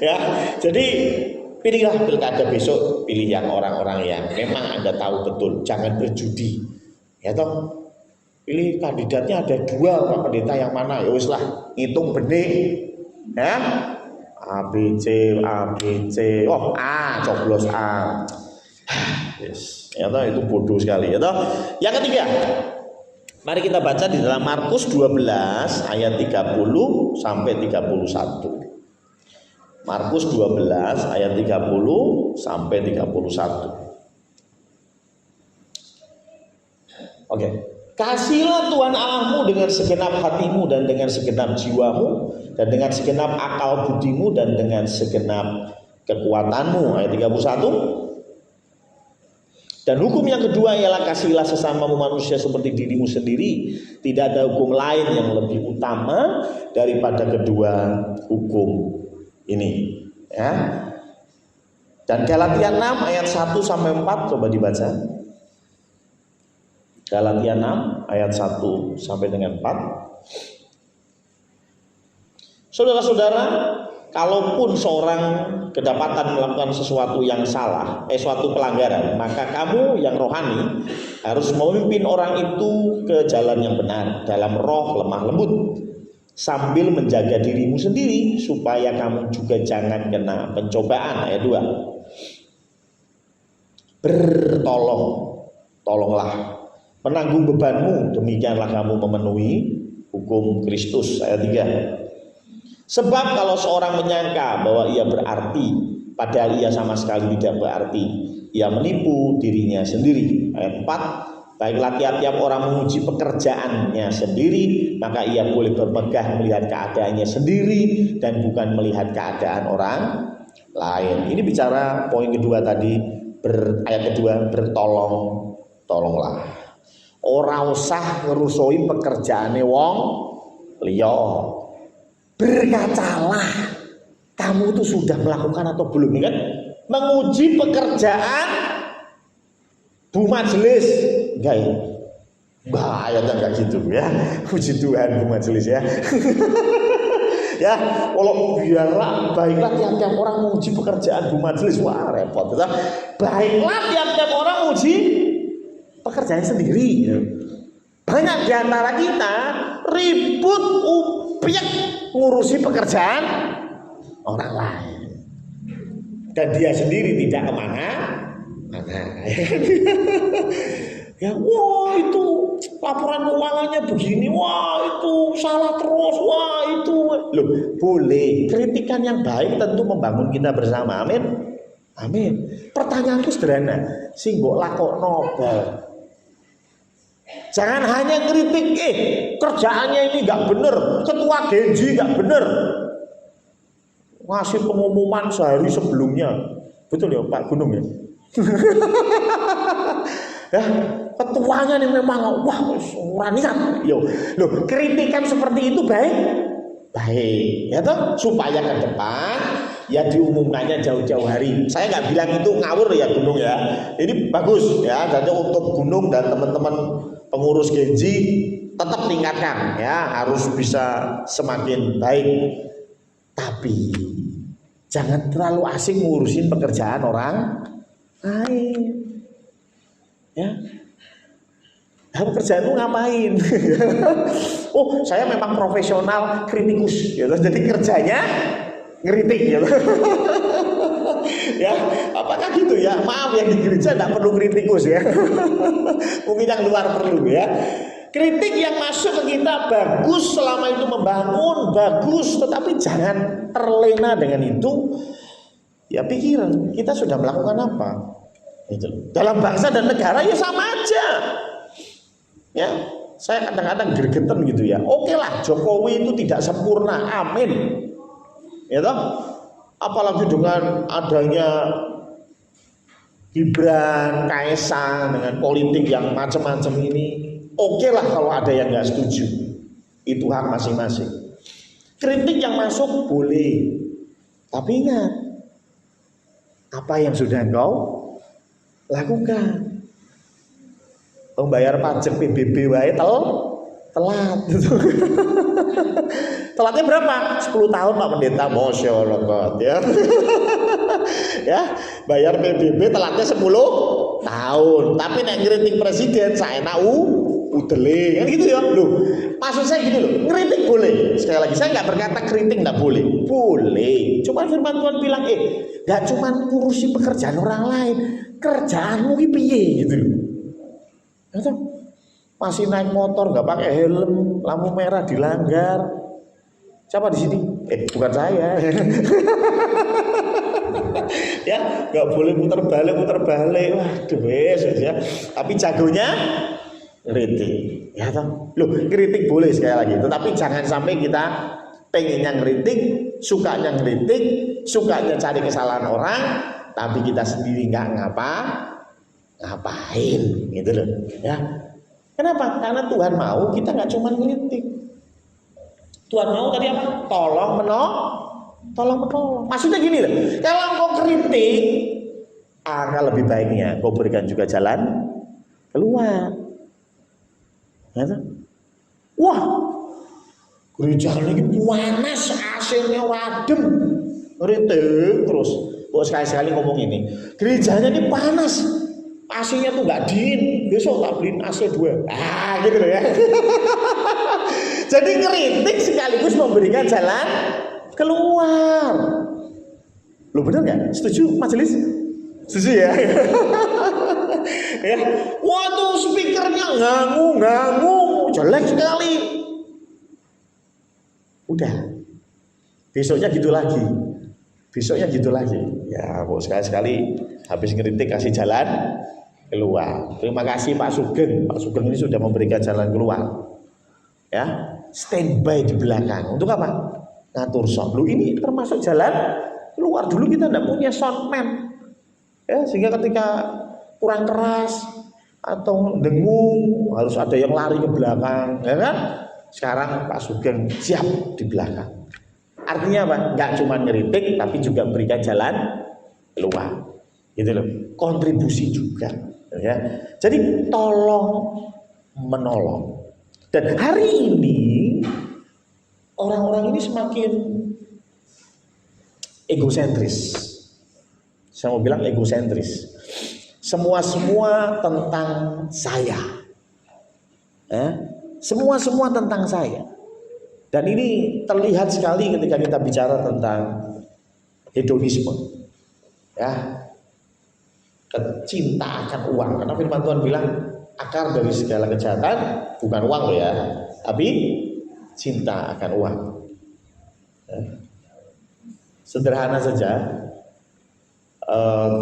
Ya, jadi pilihlah pilkada besok, pilih yang orang-orang yang memang Anda tahu betul, jangan berjudi. Ya toh. Pilih kandidatnya ada 2, Pak Pendeta yang mana? Ya wis lah, ngitung benih. Ya. ABC, oh A, coblos A. Yes. Ya toh, itu bodoh sekali ya toh. Yang ketiga, mari kita baca di dalam Markus 12 ayat 30 sampai 31. Markus 12 ayat 30 sampai 31. Oke. Kasihlah Tuhan Allahmu dengan segenap hatimu dan dengan segenap jiwamu dan dengan segenap akal budimu dan dengan segenap kekuatanmu. Ayat 31. Dan hukum yang kedua ialah kasihilah sesamamu manusia seperti dirimu sendiri. Tidak ada hukum lain yang lebih utama daripada kedua hukum ini. Ya. Dan Galatia 6 ayat 1 sampai 4 coba dibaca. Galatia 6 ayat 1 sampai dengan 4. Saudara-saudara, kalaupun seorang kedapatan melakukan sesuatu yang salah, suatu pelanggaran, maka kamu yang rohani harus memimpin orang itu ke jalan yang benar dalam roh lemah lembut, sambil menjaga dirimu sendiri supaya kamu juga jangan kena pencobaan. Ayat 2. Tolonglah menanggung bebanmu, demikianlah kamu memenuhi hukum Kristus. Ayat 3. Sebab kalau seorang menyangka bahwa ia berarti, padahal ia sama sekali tidak berarti, ia menipu dirinya sendiri. Ayat 4. Baiklah tiap-tiap orang menguji pekerjaannya sendiri, maka ia boleh bermegah melihat keadaannya sendiri dan bukan melihat keadaan orang lain. Ini bicara poin kedua tadi, ayat kedua, tolonglah. Ora usah ngerusoi pekerjaane wong liya. Berkacalah, kamu itu sudah melakukan atau belum, kan? Menguji pekerjaan Bu Majelis, enggak ya? Ayatnya enggak gitu ya. Puji Tuhan Bu Majelis ya. Ya, kalau biarlah baiklah tiap-tiap orang menguji pekerjaan Bu Majelis, wah repot. Baiklah tiap-tiap orang menguji pekerjaan sendiri. Banyak di antara kita ribut upiak ngurusi pekerjaan orang lain, dan dia sendiri tidak kemana-mana. Ya, wah itu laporan keuangannya begini, wah itu salah terus, wah itu. Loh, boleh. Kritikan yang baik tentu membangun kita bersama. Amin. Amin. Pertanyaanku sederhana, sing mbok lakokno apa? Jangan hanya kritik, kerjaannya ini nggak bener, ketua Genji nggak bener, ngasih pengumuman sehari sebelumnya, betul ya Pak Gunung ya? Ya, ketuanya nih memang wah niat. Loh, kritikan seperti itu baik, ya toh, supaya ke depan ya diumumkannya jauh-jauh hari. Saya nggak bilang itu ngawur ya Gunung ya. Ini bagus ya, jadi untuk Gunung dan teman-teman pengurus Genji tetap tingkatkan ya, harus bisa semakin baik. Tapi jangan terlalu asing ngurusin pekerjaan orang lain. Ya, pekerjaan itu ngapain? Oh, saya memang profesional kritikus, gitu. Jadi kerjanya ngeritik, gitu. Ya, apakah gitu ya? Maaf, yang di gereja tidak perlu kritikus ya. Mungkin yang luar perlu ya. Kritik yang masuk ke kita bagus selama itu membangun, bagus, tetapi jangan terlena dengan itu. Ya pikiran kita sudah melakukan apa? Itu. Dalam bangsa dan negara ya sama aja. Ya, saya kadang-kadang gregetan gitu ya. Oke lah, Jokowi itu tidak sempurna, amin. Ya toh? Apalagi dengan adanya Gibran, Kaisang dengan politik yang macam-macam ini. Oke lah kalau ada yang nggak setuju, itu hak masing-masing. Kritik yang masuk boleh, tapi ingat apa yang sudah engkau lakukan. Membayar pajak PBB wae telat. Telatnya berapa? 10 tahun Pak Pendeta. Masya Allah ya. Ya, bayar PBB telatnya 10 tahun. Tapi nek ngritik presiden saya udele kan gitu ya. Loh, maksud saya gini loh, ngeritik boleh. Sekali lagi saya nggak berkata kritik nggak boleh. Boleh. Cuma firman Tuhan bilang nggak cuma ngurusi pekerjaan orang lain, kerjaanmu ini piye gitu. Masih naik motor nggak pakai helm, lampu merah dilanggar. Siapa di sini? Bukan saya. Ya, nggak boleh muter balik. Waduh, ya. Tapi jagonya kritik. Ya toh. Loh, kritik boleh sekali lagi, tetapi jangan sampai kita pengennya ngeritik, sukanya ngeritik, sukanya cari kesalahan orang, tapi kita sendiri nggak ngapain gitu loh ya. Kenapa? Karena Tuhan mau kita nggak cuma ngeritik. Tuhan mau tadi apa? Tolong menolong. Maksudnya gini loh, kalau kau kritik, akan lebih baiknya kau berikan juga jalan keluar. Ya, wah, gereja lagi panas, AC-nya wadem, ngeritik terus. Kok sekali-sekali ngomong ini, gerejanya ini panas. AC-nya tuh nggak dingin, besok tak beliin AC 2. Gitu loh ya. Jadi ngeritik sekaligus memberikan jalan keluar. Lo bener nggak? Setuju majelis? Setuju ya? Ya. Waduh, speakernya ngangu, jelek sekali. Udah. Besoknya gitu lagi. Ya, kok sekali-sekali habis ngeritik kasih jalan keluar. Terima kasih Pak Sugeng. Pak Sugeng ini sudah memberikan jalan keluar. Ya, standby di belakang. Untuk apa? Ngatur sound. Lu ini termasuk jalan Luar dulu kita tidak punya soundman, ya, sehingga ketika kurang keras atau dengung harus ada yang lari ke belakang, ya kan? Sekarang Pak Sugeng siap di belakang. Artinya apa? Nggak cuma ngeritik, tapi juga berikan jalan keluar, gitu loh. Kontribusi juga, ya. Jadi tolong menolong. Dan hari ini orang-orang ini semakin egosentris. Saya mau bilang egosentris. Semua tentang saya. Semua tentang saya. Dan ini terlihat sekali ketika kita bicara tentang hedonisme. Ya. Cinta akan uang. Karena firman Tuhan bilang akar dari segala kejahatan bukan uang loh ya, tapi cinta akan uang. Ya. Sederhana saja,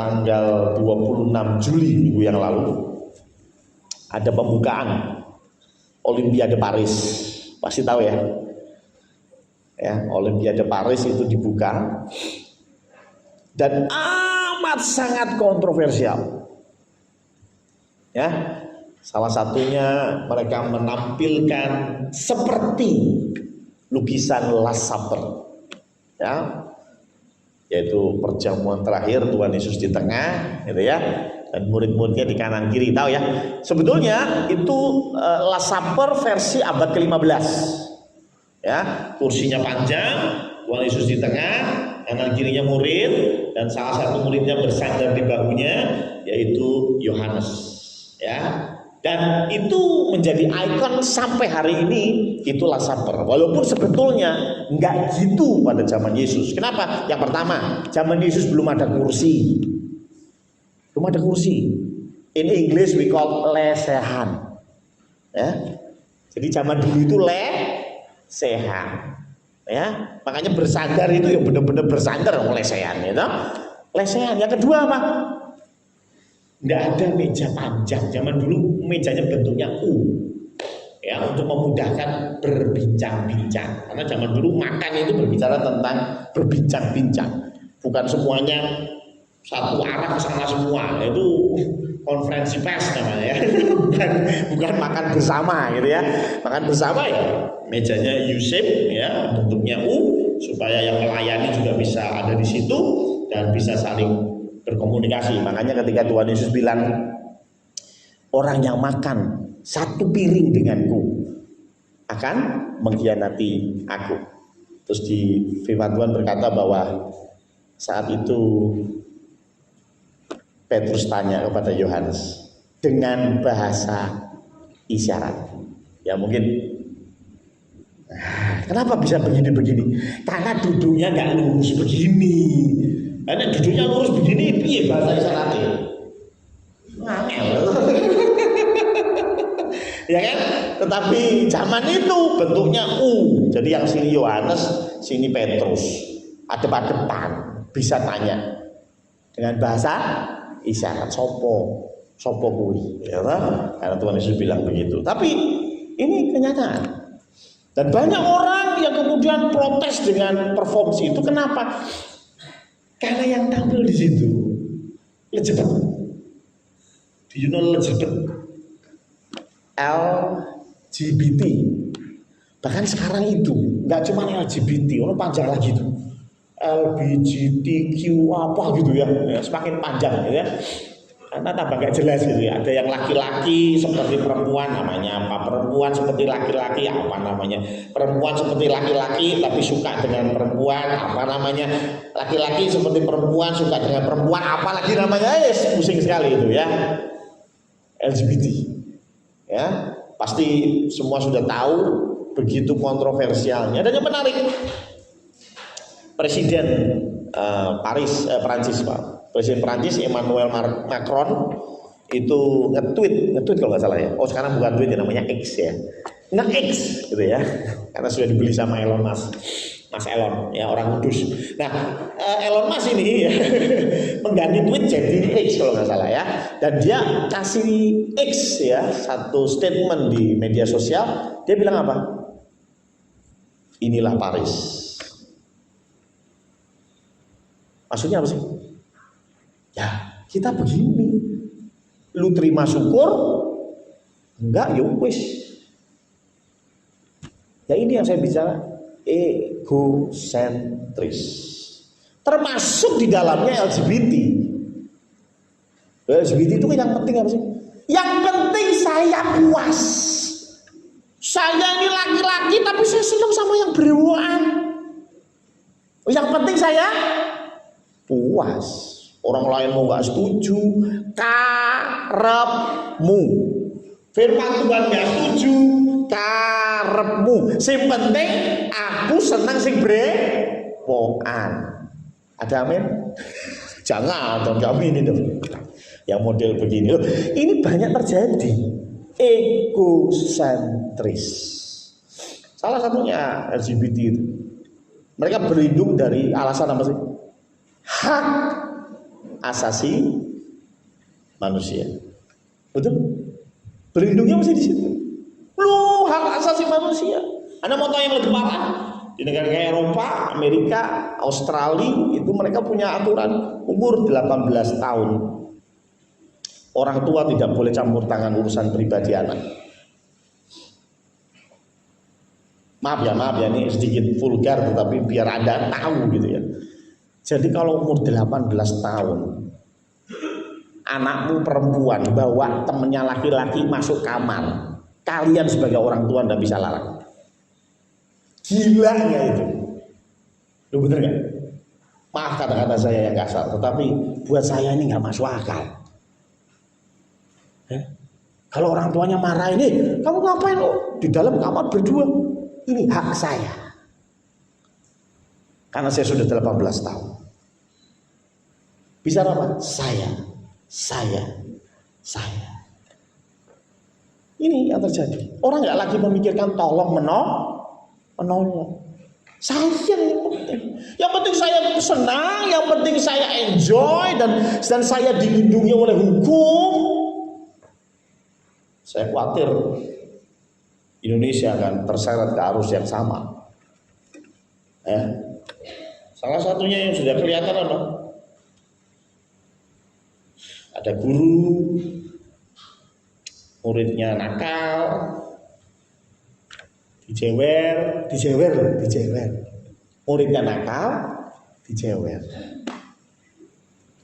tanggal 26 Juli minggu yang lalu ada pembukaan Olimpiade Paris, pasti tahu ya. Ya, Olimpiade Paris itu dibuka dan amat sangat kontroversial. Ya, salah satunya mereka menampilkan seperti lukisan Last Supper, ya, yaitu perjamuan terakhir Tuhan Yesus di tengah, gitu ya, dan murid-muridnya di kanan kiri. Tahu ya, sebetulnya itu Last Supper versi abad ke-15. Ya, kursinya panjang, Tuhan Yesus di tengah, kanan kirinya murid, dan salah satu muridnya bersandar di bahunya, yaitu Yohanes. Ya, dan itu menjadi ikon sampai hari ini, itulah Supper. Walaupun sebetulnya nggak gitu pada zaman Yesus. Kenapa? Yang pertama, zaman Yesus belum ada kursi. Belum ada kursi. In English we call lesehan. Ya. Jadi zaman dulu itu lesehan. Ya, makanya bersandar itu yang benar-benar bersandar lesehan, gitu. Lesehan. Yang kedua apa? Nggak ada meja panjang. Zaman dulu mejanya bentuknya U, ya, untuk memudahkan berbincang-bincang. Karena zaman dulu makan itu berbicara tentang berbincang-bincang, bukan semuanya satu arah ke sana semua. Itu konferensi pers namanya, ya. bukan makan bersama, gitu ya. Makan bersama ya mejanya U-shape, ya, bentuknya U, supaya yang melayani juga bisa ada di situ dan bisa saling berkomunikasi. Makanya ketika Tuhan Yesus bilang, orang yang makan satu piring denganku akan mengkhianati aku. Terus di firman Tuhan berkata bahwa saat itu Petrus tanya kepada Yohanes dengan bahasa isyarat. Ya mungkin, kenapa bisa begini-begini? Karena duduknya nggak lurus begini. Karena duduknya lurus begini, piye bahasa isyaratnya? Ngangel. Ya kan? Tetapi zaman itu bentuknya U. Jadi yang sini Yohanes, sini Petrus. Adep-adepan, bisa tanya dengan bahasa isyarat, sopo kuwi, ya kan? Karena Tuhan Yesus bilang begitu. Tapi ini kenyataan. Dan banyak orang yang kemudian protes dengan performance itu. Kenapa? Karena yang tampil di situ lejebet. Do you know lejebet? LGBT. Bahkan sekarang itu nggak cuma LGBT, orang panjang lagi tuh. LGBTQ apa gitu ya, semakin panjang, gitu ya. Karena tambah gak jelas gitu ya. Ada yang laki-laki seperti perempuan, namanya apa? Perempuan seperti laki-laki, apa namanya? Perempuan seperti laki-laki tapi suka dengan perempuan, apa namanya? Laki-laki seperti perempuan suka dengan perempuan, apa lagi namanya? Pusing sekali itu ya. LGBT. Ya, pasti semua sudah tahu begitu kontroversialnya. Dan yang menarik, Presiden Prancis, Pak. Presiden Prancis Emmanuel Macron itu nge-tweet kalau nggak salah ya. Oh sekarang bukan tweet ya, namanya X ya. Nge-X gitu ya. Karena sudah dibeli sama Elon Musk. Mas Elon ya, orang kudus. Nah Elon Musk ini ya, mengganti tweet jadi X kalau nggak salah ya. Dan dia kasih X ya, satu statement di media sosial. Dia bilang apa? Inilah Paris. Maksudnya apa sih? Ya, kita begini. Lu terima syukur, enggak ya wis. Ya ini yang saya bicara, egosentris. Termasuk di dalamnya LGBT. LGBT itu yang penting apa sih? Yang penting saya puas. Saya ini laki-laki tapi saya senang sama yang berewokan. Yang penting saya puas. Orang lain mau nggak setuju, karepmu. Firman Tuhan nggak setuju, karepmu. Sing penting aku senang sing berewokan. Ada amin? Jangan, dong amin itu. Yang model begini loh, ini banyak terjadi. Egosentris. Salah satunya LGBT itu. Mereka berlindung dari alasan apa sih? Hak asasi manusia. Betul? Berlindungnya masih di situ. Loh, hak asasi manusia. Anda mau tahu yang lebih parah? Di negara kayak Eropa, Amerika, Australia itu mereka punya aturan umur 18 tahun. Orang tua tidak boleh campur tangan urusan pribadi anak. Maaf ya, ini sedikit vulgar tetapi biar Anda tahu gitu ya. Jadi kalau umur 18 tahun, anakmu perempuan bawa temennya laki-laki masuk kamar, kalian sebagai orang tua tidak bisa larang. Gila nggak itu? Lu bener nggak? Maaf kata-kata saya yang kasar, tetapi buat saya ini nggak masuk akal. Ya? Kalau orang tuanya marah ini, kamu ngapain lo di dalam kamar berdua? Ini hak saya. Karena saya sudah 18 tahun. Bisa apa? Saya. Ini yang terjadi. Orang nggak lagi memikirkan tolong menolong. Saya yang penting. Yang penting saya senang, yang penting saya enjoy dan saya dilindungi oleh hukum. Saya khawatir Indonesia akan terseret ke arus yang sama. Salah satunya yang sudah kelihatan apa? Ada guru, muridnya nakal, dijewer. Muridnya nakal, dijewer.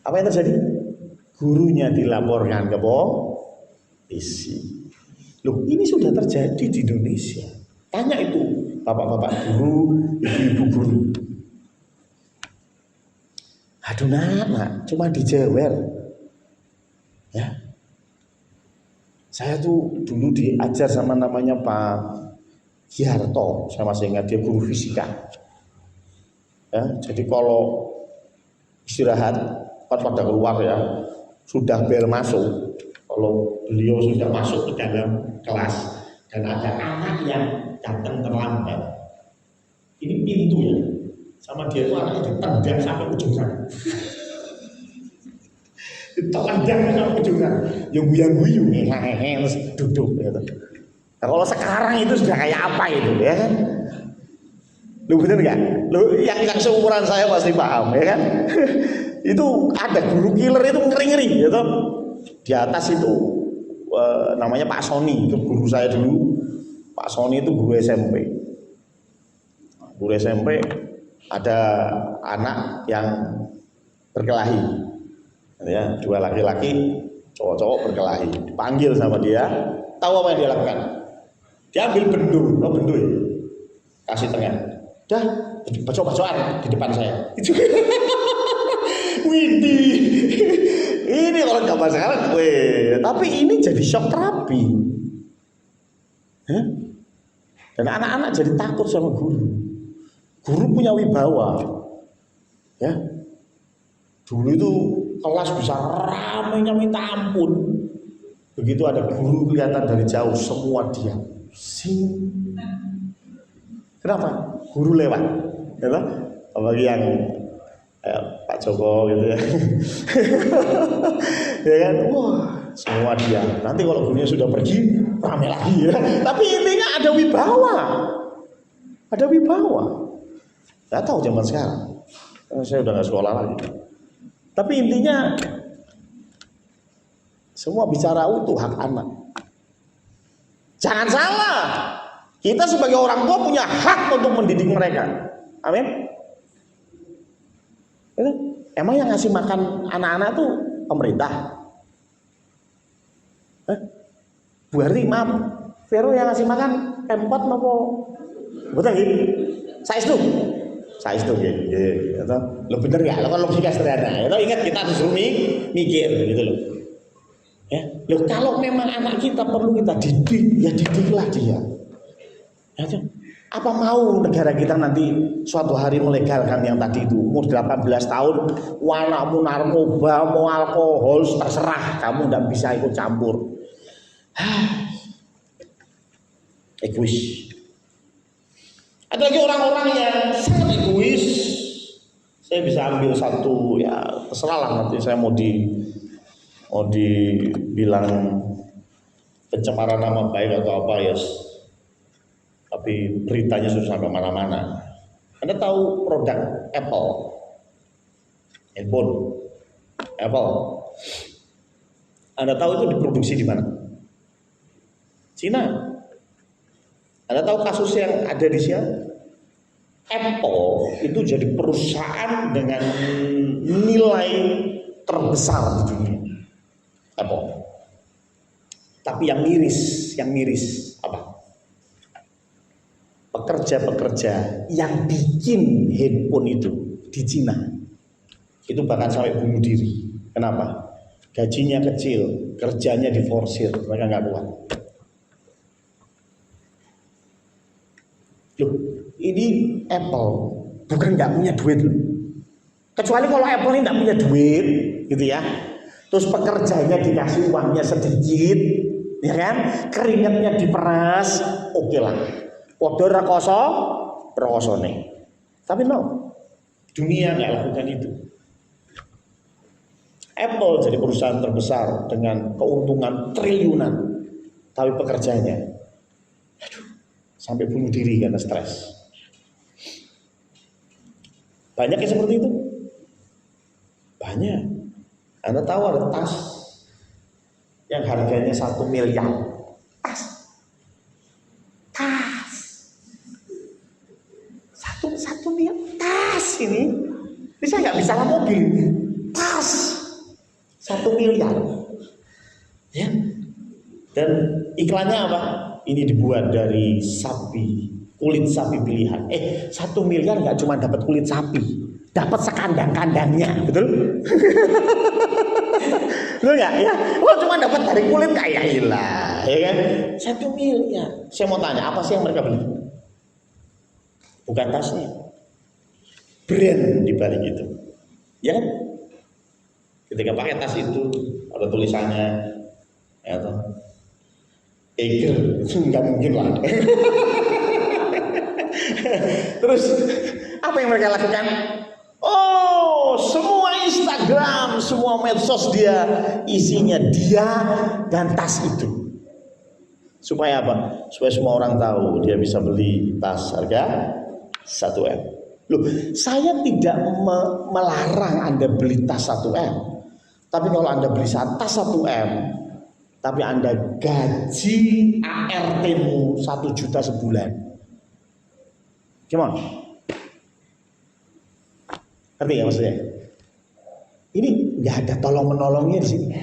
Apa yang terjadi? Gurunya dilaporkan ke polisi. Loh, ini sudah terjadi di Indonesia. Tanya itu bapak-bapak guru, ibu-ibu guru. Aduh nak, cuma dijewer. Ya. Saya tuh dulu diajar sama namanya Pak Giarto, saya masih ingat, dia guru fisika. Ya, jadi kalau istirahat pada keluar ya, sudah bel masuk. Kalau beliau sudah masuk ke dalam kelas dan ada anak yang datang terlambat, ini pintu ya, sama dia itu anaknya ditendang sampai ujung sana. Ditendang sampai ujung sana, yang guyu terus duduk gitu. Nah, kalau sekarang itu sudah kayak apa itu ya kan? Lu bener nggak? Lu yang seumuran saya pasti paham ya kan? Itu ada guru killer itu ngeri gitu. Di atas itu namanya Pak Sony, itu guru saya dulu. Pak Sony itu guru SMP. Guru SMP ada anak yang berkelahi, ya, dua laki-laki, cowok-cowok berkelahi. Dipanggil sama dia, tahu apa yang dia lakukan? Dia ambil bendu, ya? Kasih tengah. Dah, bacok-bacokan di depan saya. Widih. Ini kalau zaman sekarang, tapi ini jadi shock terapi. Dan anak-anak jadi takut sama guru. Guru punya wibawa. Ya. Dulu itu kelas bisa ramainya minta ampun. Begitu ada guru kelihatan dari jauh, semua diam. Kenapa? Guru lewat. Ya, apalagi yang Pak Joko gitu ya. Ya kan, wah semua dia. Nanti kalau gurunya sudah pergi, ramai lagi ya. Tapi intinya ada wibawa. Gak tahu zaman sekarang. Saya udah nggak sekolah lagi. Tapi intinya semua bicara utuh hak anak. Jangan salah, kita sebagai orang tua punya hak untuk mendidik mereka. Amin. Emang yang ngasih makan anak-anak tuh pemerintah? Bu Harti, maaf, Vero yang ngasih makan Pemkot nopo? Betul gitu? Saya itu gitu. Lo bener ya? Lo kan logika sederhana. Lo ingat kita harus mikir gitu loh. Ya, lo kalau memang anak kita perlu kita didik, ya didiklah dia. Ya, apa mau negara kita nanti suatu hari melegalkan yang tadi itu, umur 18 tahun, anakmu narkoba, mau alkohol, terserah, kamu tidak bisa ikut campur. Egois. Ada lagi orang-orang yang sangat egois. Saya bisa ambil satu, ya terserah lah, nanti saya mau dibilang pencemaran nama baik atau apa ya, tapi beritanya sudah sampai mana-mana. Anda tahu produk Apple, handphone Apple, Anda tahu itu diproduksi di mana? Cina. Anda tahu kasus yang ada di sini? Apple itu jadi perusahaan dengan nilai terbesar di dunia. Apple. Tapi yang miris apa? Pekerja-pekerja yang bikin handphone itu di Cina itu bahkan sampai bunuh diri. Kenapa? Gajinya kecil, kerjanya diforsir, mereka nggak kuat. Loh, ini Apple bukan nggak punya duit loh. Kecuali kalau Apple ini nggak punya duit, gitu ya. Terus pekerjanya dikasih uangnya sedikit, ya kan? Keringatnya diperas, oke lah. Waduh rakoso nih. Tapi no, dunia nggak lakukan itu. Apple jadi perusahaan terbesar dengan keuntungan triliunan, tapi pekerjanya, sampai bunuh diri karena stres. Banyak yang seperti itu. Banyak. Anda tahu ada tas yang harganya 1 miliar. Tas. 1 miliar. Tas ini. Bisa nggak bisa mobil? Tas. 1 miliar. Ya. Dan iklannya apa? Ini dibuat dari sapi, kulit sapi pilihan. 1 miliar nggak cuma dapat kulit sapi, dapat sekandang-kandangnya, betul? Betul nggak? Ya, kalau cuma dapat dari kulit kayak ilah, ya kan? 1 miliar. Saya mau tanya, apa sih yang mereka beli? Bukan tasnya, brand di balik itu, ya kan? Ketika pakai tas itu ada tulisannya, ya toh. Eger, nggak mungkin lah. Terus apa yang mereka lakukan? Oh, semua Instagram, semua medsos dia isinya dia dan tas itu. Supaya apa? Supaya semua orang tahu dia bisa beli tas harga 1 M. Loh, saya tidak melarang Anda beli tas 1 M. Tapi kalau Anda beli tas 1 M, tapi Anda gaji ART-mu 1 juta sebulan, gimana? Ngerti ya maksudnya? Ini nggak ada tolong-menolongnya di sini.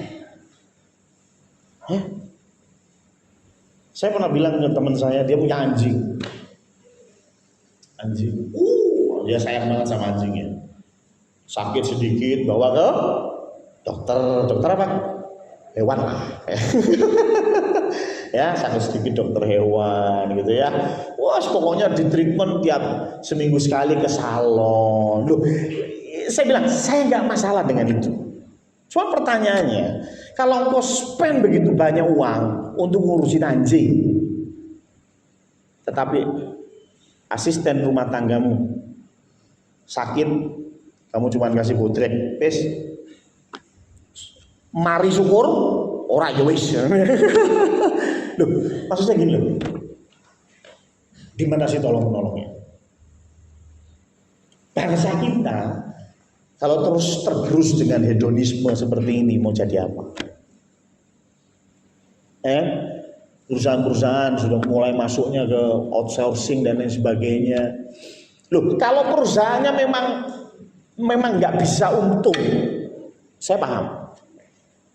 Saya pernah bilang ke teman saya, dia punya anjing. Dia sayang banget sama anjingnya. Sakit sedikit, bawa ke dokter apa? Hewan lah. Ya, sakit sedikit dokter hewan gitu ya. Wah, pokoknya di treatment tiap seminggu sekali ke salon. Loh, saya bilang saya nggak masalah dengan itu. Cuma pertanyaannya, kalau engkau spend begitu banyak uang untuk ngurusin anjing, tetapi asisten rumah tanggamu sakit, kamu cuma kasih botrek, pes, mari syukur, ora ya wis. Loh, maksudnya gini loh. Di mana sih tolong menolongnya? Bangsa kita Kalau terus tergerus dengan hedonisme seperti ini mau jadi apa? Perusahaan-perusahaan sudah mulai masuknya ke outsourcing dan lain sebagainya. Loh, kalau perusahaannya memang nggak bisa untung, saya paham.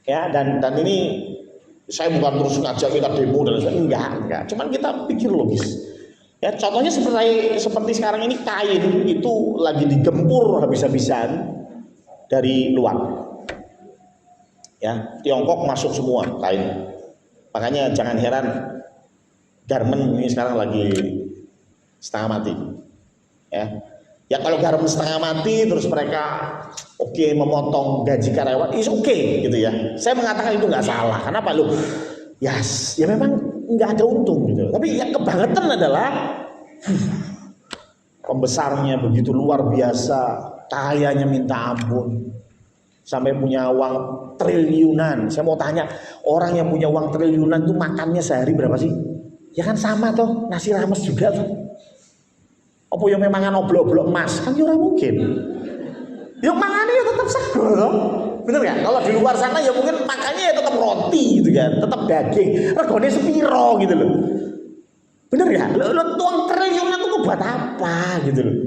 Ya, dan ini saya bukan terus ngajak kita demo dan sebagainya, enggak. Cuman kita pikir logis. Ya, contohnya seperti sekarang ini kain itu lagi digempur habis-habisan dari luar. Ya, Tiongkok masuk semua kain. Makanya jangan heran garment ini sekarang lagi setengah mati. Ya kalau garment setengah mati terus mereka memotong gaji karyawan, is gitu ya. Saya mengatakan itu nggak salah. Kenapa lu? Ya memang nggak ada untung gitu. Tapi yang kebangetan adalah pembesarnya begitu luar biasa, kayanya minta ampun. Sampai punya uang triliunan. Saya mau tanya, orang yang punya uang triliunan itu makannya sehari berapa sih? Ya kan sama toh, nasi rames juga tuh. Apa yang memang oblok-oblok emas? Kan ya mungkin. Yang makannya ya tetap sego toh. Bener gak? Kalau di luar sana ya mungkin makannya ya tetap roti gitu kan, tetap daging. Regane sepiro gitu loh. Bener gak? Lo uang triliunan itu buat apa gitu loh.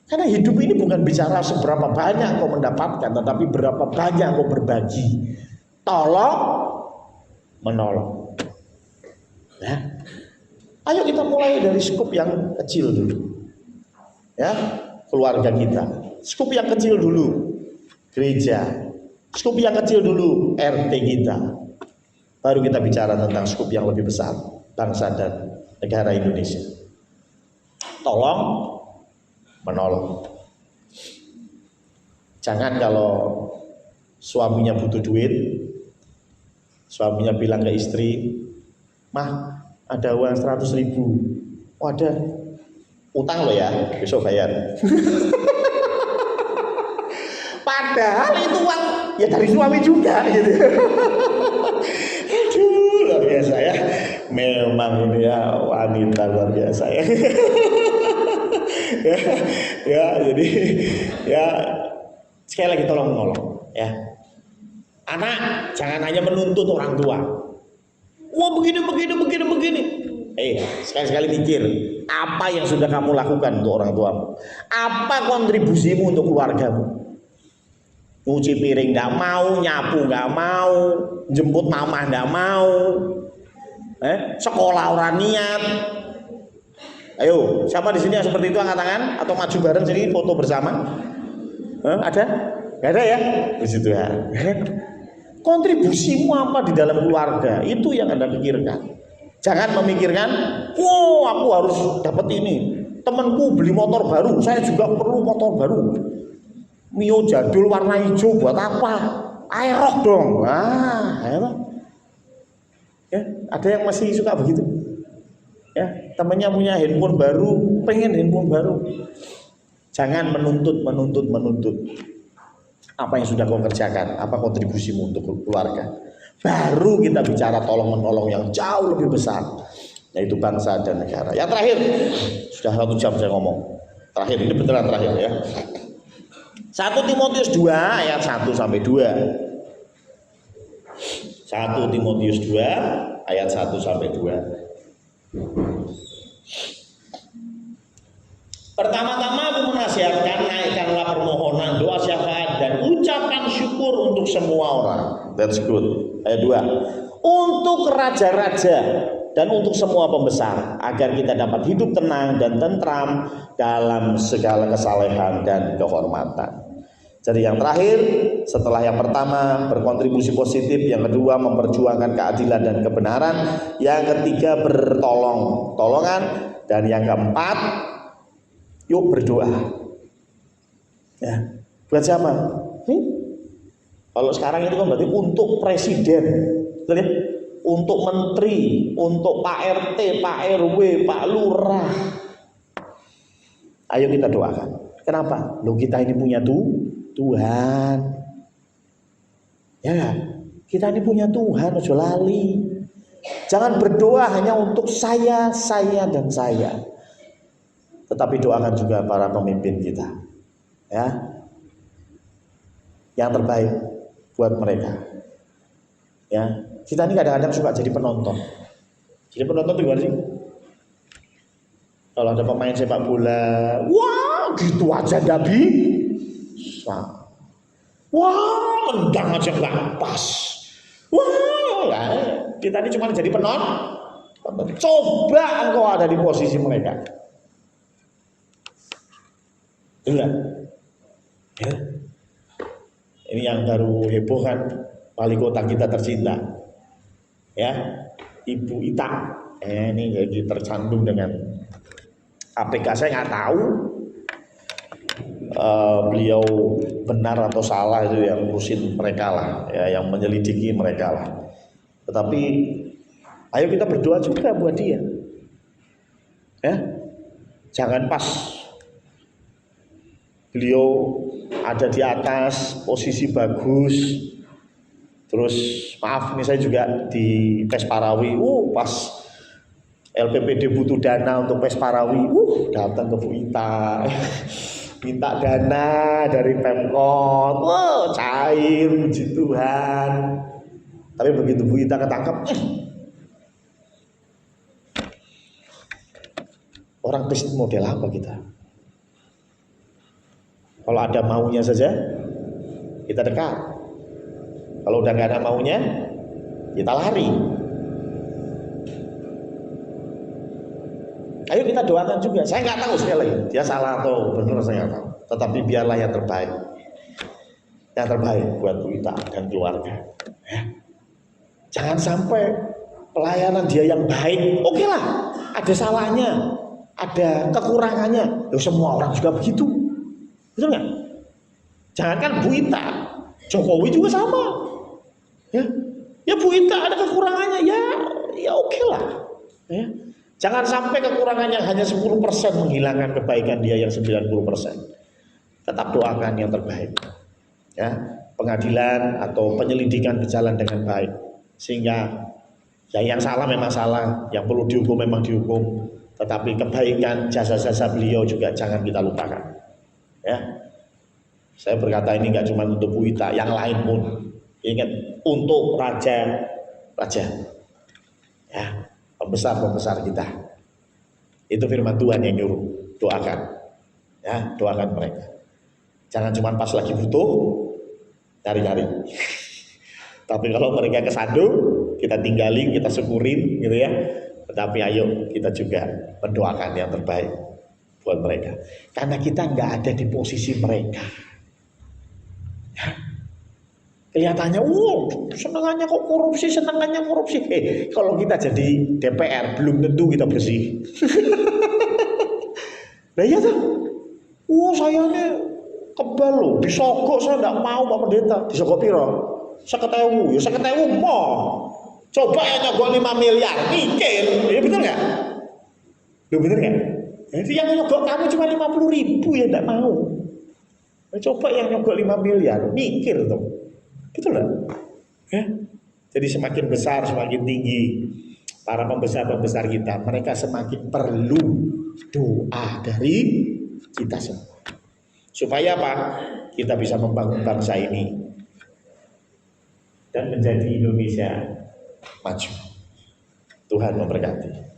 Karena hidup ini bukan bicara seberapa banyak kau mendapatkan, tetapi berapa banyak kau berbagi. Tolong menolong. Ya. Ayo kita mulai dari skup yang kecil dulu. Ya, keluarga kita. Skup yang kecil dulu, gereja. Skup yang kecil dulu, RT kita. Baru kita bicara tentang skup yang lebih besar, bangsa dan negara Indonesia. Tolong menolong. Jangan kalau suaminya butuh duit, suaminya bilang ke istri, "Mah, ada uang 100.000. Oh ada, utang lo ya, besok bayar." Padahal itu uang ya dari suami juga gitu. Aduh, luar biasa ya. Memang ini ya wanita luar biasa ya. ya, jadi ya sekali lagi tolong menolong ya. Anak jangan hanya menuntut orang tua. Wah begini. Sekali-sekali mikir apa yang sudah kamu lakukan untuk orang tuamu. Apa kontribusimu untuk keluargamu? Nyuci piring nggak mau, nyapu nggak mau, jemput mama nggak mau, sekolah orang niat. Ayo, siapa di sini yang seperti itu angkat tangan atau maju bareng sini foto bersama? Ada? Gak ada ya? Di situ ya. Kontribusimu apa di dalam keluarga? Itu yang Anda pikirkan. Jangan memikirkan, aku harus dapat ini. Temanku beli motor baru, saya juga perlu motor baru. Mio jadul warna hijau buat apa? Aerox dong. Ya, ada yang masih suka begitu. Ya, temannya punya handphone baru, pengen handphone baru. Jangan menuntut. Apa yang sudah kau kerjakan, apa kontribusimu untuk keluarga. Baru kita bicara tolong menolong yang jauh lebih besar, yaitu bangsa dan negara. Yang terakhir, sudah 1 jam saya ngomong. Terakhir, ini beneran terakhir ya. 1 Timotius 2 ayat 1 sampai 2. 1 Timotius 2 ayat 1 sampai 2. Pertama-tama aku menasihatkan, naikkanlah permohonan, doa syafaat dan ucapan syukur untuk semua orang. That's good. Ayat 2. Untuk raja-raja dan untuk semua pembesar, agar kita dapat hidup tenang dan tentram dalam segala kesalehan dan kehormatan. Jadi yang terakhir, setelah yang pertama berkontribusi positif, yang kedua memperjuangkan keadilan dan kebenaran, yang ketiga bertolong-tolongan, dan yang keempat yuk berdoa. Ya, buat siapa? Kalau sekarang itu kan berarti untuk presiden, betul ya? Untuk menteri, untuk Pak RT, Pak RW, Pak Lurah. Ayo kita doakan. Kenapa? Loh, kita ini punya Tuhan. Ya, kita ini punya Tuhan, ojo lali. Jangan berdoa hanya untuk saya, dan saya. Tetapi doakan juga para pemimpin kita. Ya. yang terbaik buat mereka. Ya, kita ini kadang-kadang suka jadi penonton. Jadi penonton itu gimana sih? Kalau ada pemain sepak bola, wah gitu aja nggak bisa. Wah, nendang aja nggak pas. Wah, lah, kita ini cuma jadi penonton. Coba engkau ada di posisi mereka. Enggak. Ya. Ini yang baru heboh kan, wali kota kita tercinta. Ya, Ibu Ita. Ini jadi tercantum dengan APK, saya nggak tahu beliau benar atau salah, itu yang ngurusin mereka lah, ya, yang menyelidiki mereka lah. Tetapi ayo kita berdoa juga buat dia, ya, jangan pas beliau ada di atas posisi bagus, terus maaf nih saya juga di PES Parawi, pas LPPD butuh dana untuk PES Parawi, datang ke Bu Ita, minta dana dari Pemkot, cair, puji Tuhan. Tapi begitu Bu Ita ketangkep, orang Kristen model apa kita? Kalau ada maunya saja, kita dekat. Kalau udah gak ada maunya, kita lari. Ayo kita doakan juga. Saya nggak tahu sekali lagi, dia salah atau benar saya nggak tahu. Tetapi biarlah yang terbaik buat Bu Ita dan keluarga. Ya. Jangan sampai pelayanan dia yang baik, oke lah, ada salahnya, ada kekurangannya. Semua orang juga begitu, betul nggak? Jangankan Bu Ita, Jokowi juga sama. Ya Bu Ita ada kekurangannya, ya oke lah. Ya. Jangan sampai kekurangannya hanya 10% menghilangkan kebaikan dia yang 90%. Tetap doakan yang terbaik. Ya, pengadilan atau penyelidikan berjalan dengan baik. Sehingga yang salah memang salah, yang perlu dihukum memang dihukum. Tetapi kebaikan jasa-jasa beliau juga jangan kita lupakan. Ya. Saya berkata ini nggak cuma untuk Bu Ita, yang lain pun. Ingat, untuk raja. Ya. Pembesar kita. Itu firman Tuhan yang nyuruh, doakan. Ya, doakan mereka. Jangan cuma pas lagi butuh cari-cari. Tapi kalau mereka kesandung, kita tinggalin, kita syukurin gitu ya. Tetapi ayo kita juga mendoakan yang terbaik buat mereka. Karena kita nggak ada di posisi mereka. Ya. Kelihatannya, senangannya kok korupsi, kalau kita jadi DPR, belum tentu kita bersih. Nah iya tuh, saya ini kebal loh, disogok saya nggak mau Pak Pendeta, disogok piro? 50.000, ya 50.000 mau. Coba yang nyogok 5 miliar, mikir, ya betul nggak? Betul nggak? Jadi yang nyogok kamu cuma 50.000 ya nggak mau. Coba yang nyogok 5 miliar, mikir tuh. Betul lah, ya. Jadi semakin besar, semakin tinggi para pembesar-pembesar kita, mereka semakin perlu doa dari kita semua. Supaya apa? Kita bisa membangun bangsa ini dan menjadi Indonesia maju. Tuhan memberkati.